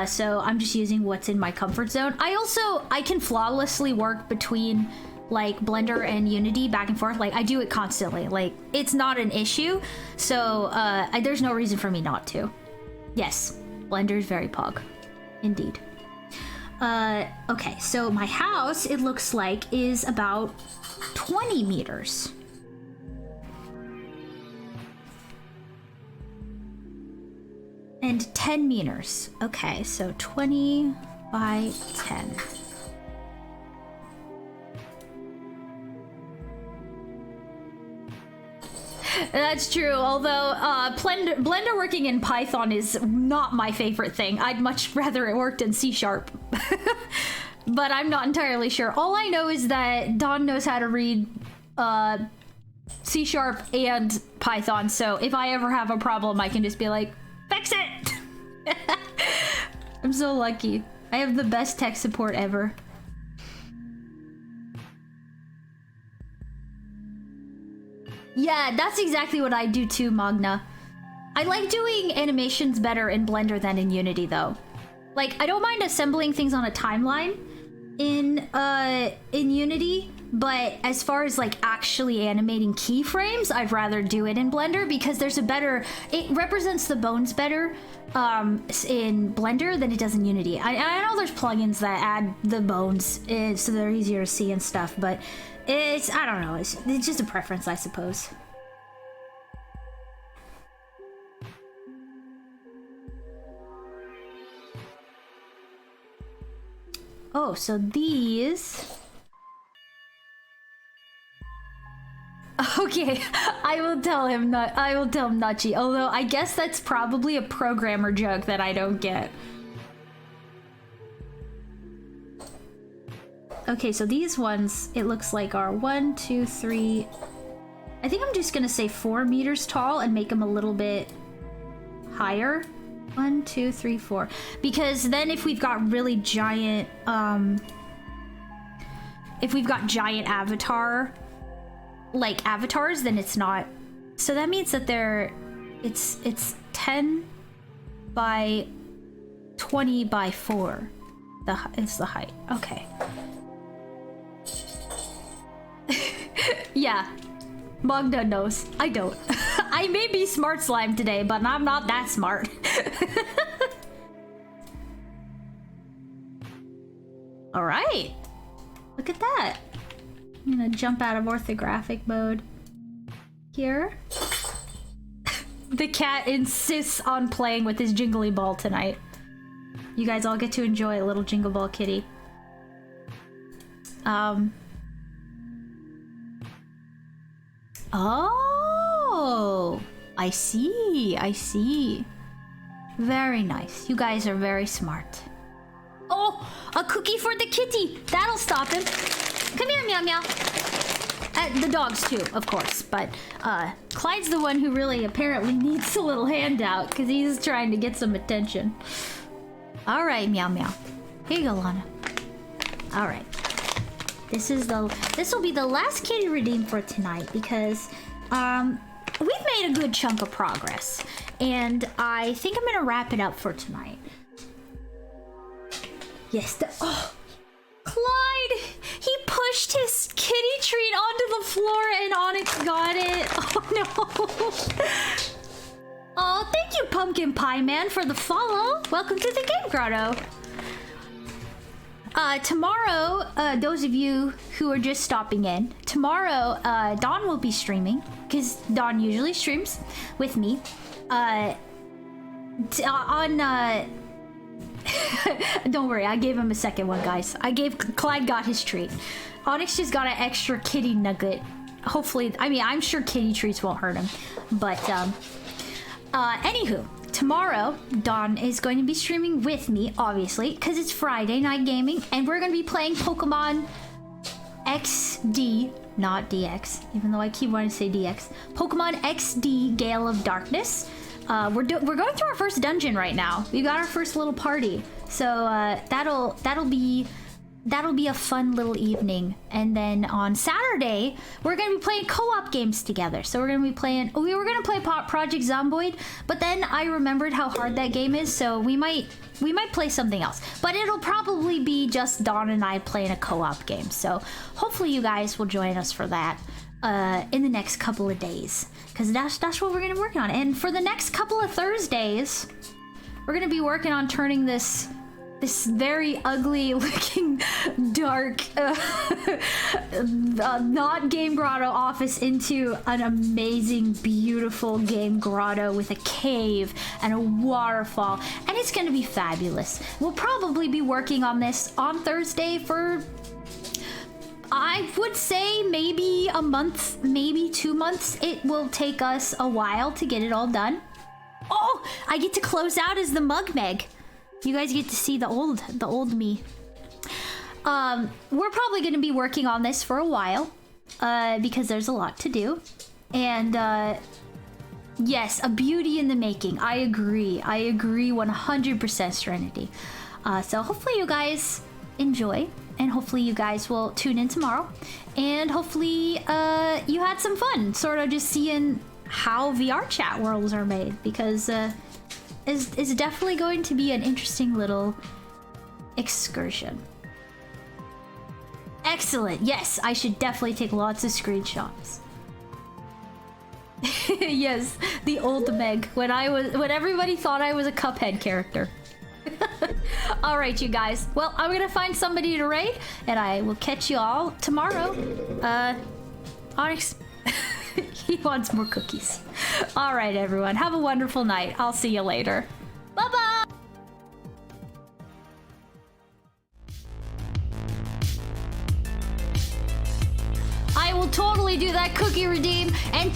S3: So I'm just using what's in my comfort zone. I can flawlessly work between like Blender and Unity back and forth. Like I do it constantly. Like it's not an issue. So there's no reason for me not to. Yes, Blender is very pog. Indeed. Okay, so my house, it looks like, is about 20 meters. And 10 meters. Okay, so 20 by 10. That's true, although Blender working in Python is not my favorite thing. I'd much rather it worked in C#. But I'm not entirely sure. All I know is that Don knows how to read C# and Python, so if I ever have a problem, I can just be like, fix it! I'm so lucky. I have the best tech support ever. Yeah, that's exactly what I do too, Magna. I like doing animations better in Blender than in Unity, though. Like, I don't mind assembling things on a timeline in Unity, but as far as like actually animating keyframes, I'd rather do it in Blender because there's a better, it represents the bones better in Blender than it does in Unity. I know there's plugins that add the bones so they're easier to see and stuff, but it's, I don't know, it's just a preference, I suppose. Oh, so these... Okay, I will tell him Nutchy, although I guess that's probably a programmer joke that I don't get. Okay, so these ones, it looks like are 1, 2, 3... I think I'm just gonna say 4 meters tall and make them a little bit higher. 1, 2, 3, 4. Because then if we've got really giant, if we've got giant avatars, then it's not. So that means that it's 10 by 20 by 4. It's the height. Okay. Yeah. Magda knows. I don't. I may be smart slime today, but I'm not that smart. All right. Look at that. I'm gonna jump out of orthographic mode here. The cat insists on playing with his jingly ball tonight. You guys all get to enjoy a little jingle ball kitty. Oh, I see. Very nice. You guys are very smart. Oh, a cookie for the kitty. That'll stop him. Come here, meow meow. The dogs too, of course, but Clyde's the one who really apparently needs a little handout because he's trying to get some attention. All right, meow meow. Here you go, Lana. All right. This will be the last kitty redeem for tonight because we've made a good chunk of progress, and I think I'm gonna wrap it up for tonight. Yes, Clyde, he pushed his kitty treat onto the floor and Onyx got it. Oh no. Oh, thank you, Pumpkin Pie Man, for the follow. Welcome to the Game Grotto. Tomorrow, those of you who are just stopping in, tomorrow, Dawn will be streaming, because Dawn usually streams with me, don't worry, I gave him a second one, guys. Clyde got his treat. Onyx just got an extra kitty nugget. Hopefully, I mean, I'm sure kitty treats won't hurt him, but, anywho. Tomorrow, Dawn is going to be streaming with me, obviously, because it's Friday Night Gaming, and we're going to be playing Pokemon XD, not DX, even though I keep wanting to say DX. Pokemon XD Gale of Darkness. We're going through our first dungeon right now. We got our first little party, so that'll be a fun little evening. And then on Saturday, we're gonna be playing co-op games together. So we were gonna play Project Zomboid, but then I remembered how hard that game is, so we might play something else. But it'll probably be just Dawn and I playing a co-op game. So hopefully you guys will join us for that in the next couple of days, because that's what we're gonna work on. And for the next couple of Thursdays, we're gonna be working on turning this very ugly looking dark not Game Grotto office into an amazing beautiful Game Grotto with a cave and a waterfall, and it's gonna be fabulous. We'll probably be working on this on Thursday for, I would say, maybe a month, maybe 2 months. It will take us a while to get it all done. Oh, I get to close out as the Mug Meg. You guys get to see the old me. We're probably going to be working on this for a while, because there's a lot to do. And, yes, a beauty in the making. I agree 100%, Serenity. So hopefully you guys enjoy, and hopefully you guys will tune in tomorrow. And hopefully, you had some fun, sort of just seeing how VRChat worlds are made, because, is definitely going to be an interesting little excursion. Excellent. Yes, I should definitely take lots of screenshots. Yes, the old Meg when everybody thought I was a Cuphead character. All right, you guys. Well, I'm gonna find somebody to raid, and I will catch you all tomorrow. Onyx, he wants more cookies. All right, everyone. Have a wonderful night. I'll see you later. Bye bye. I will totally do that cookie redeem and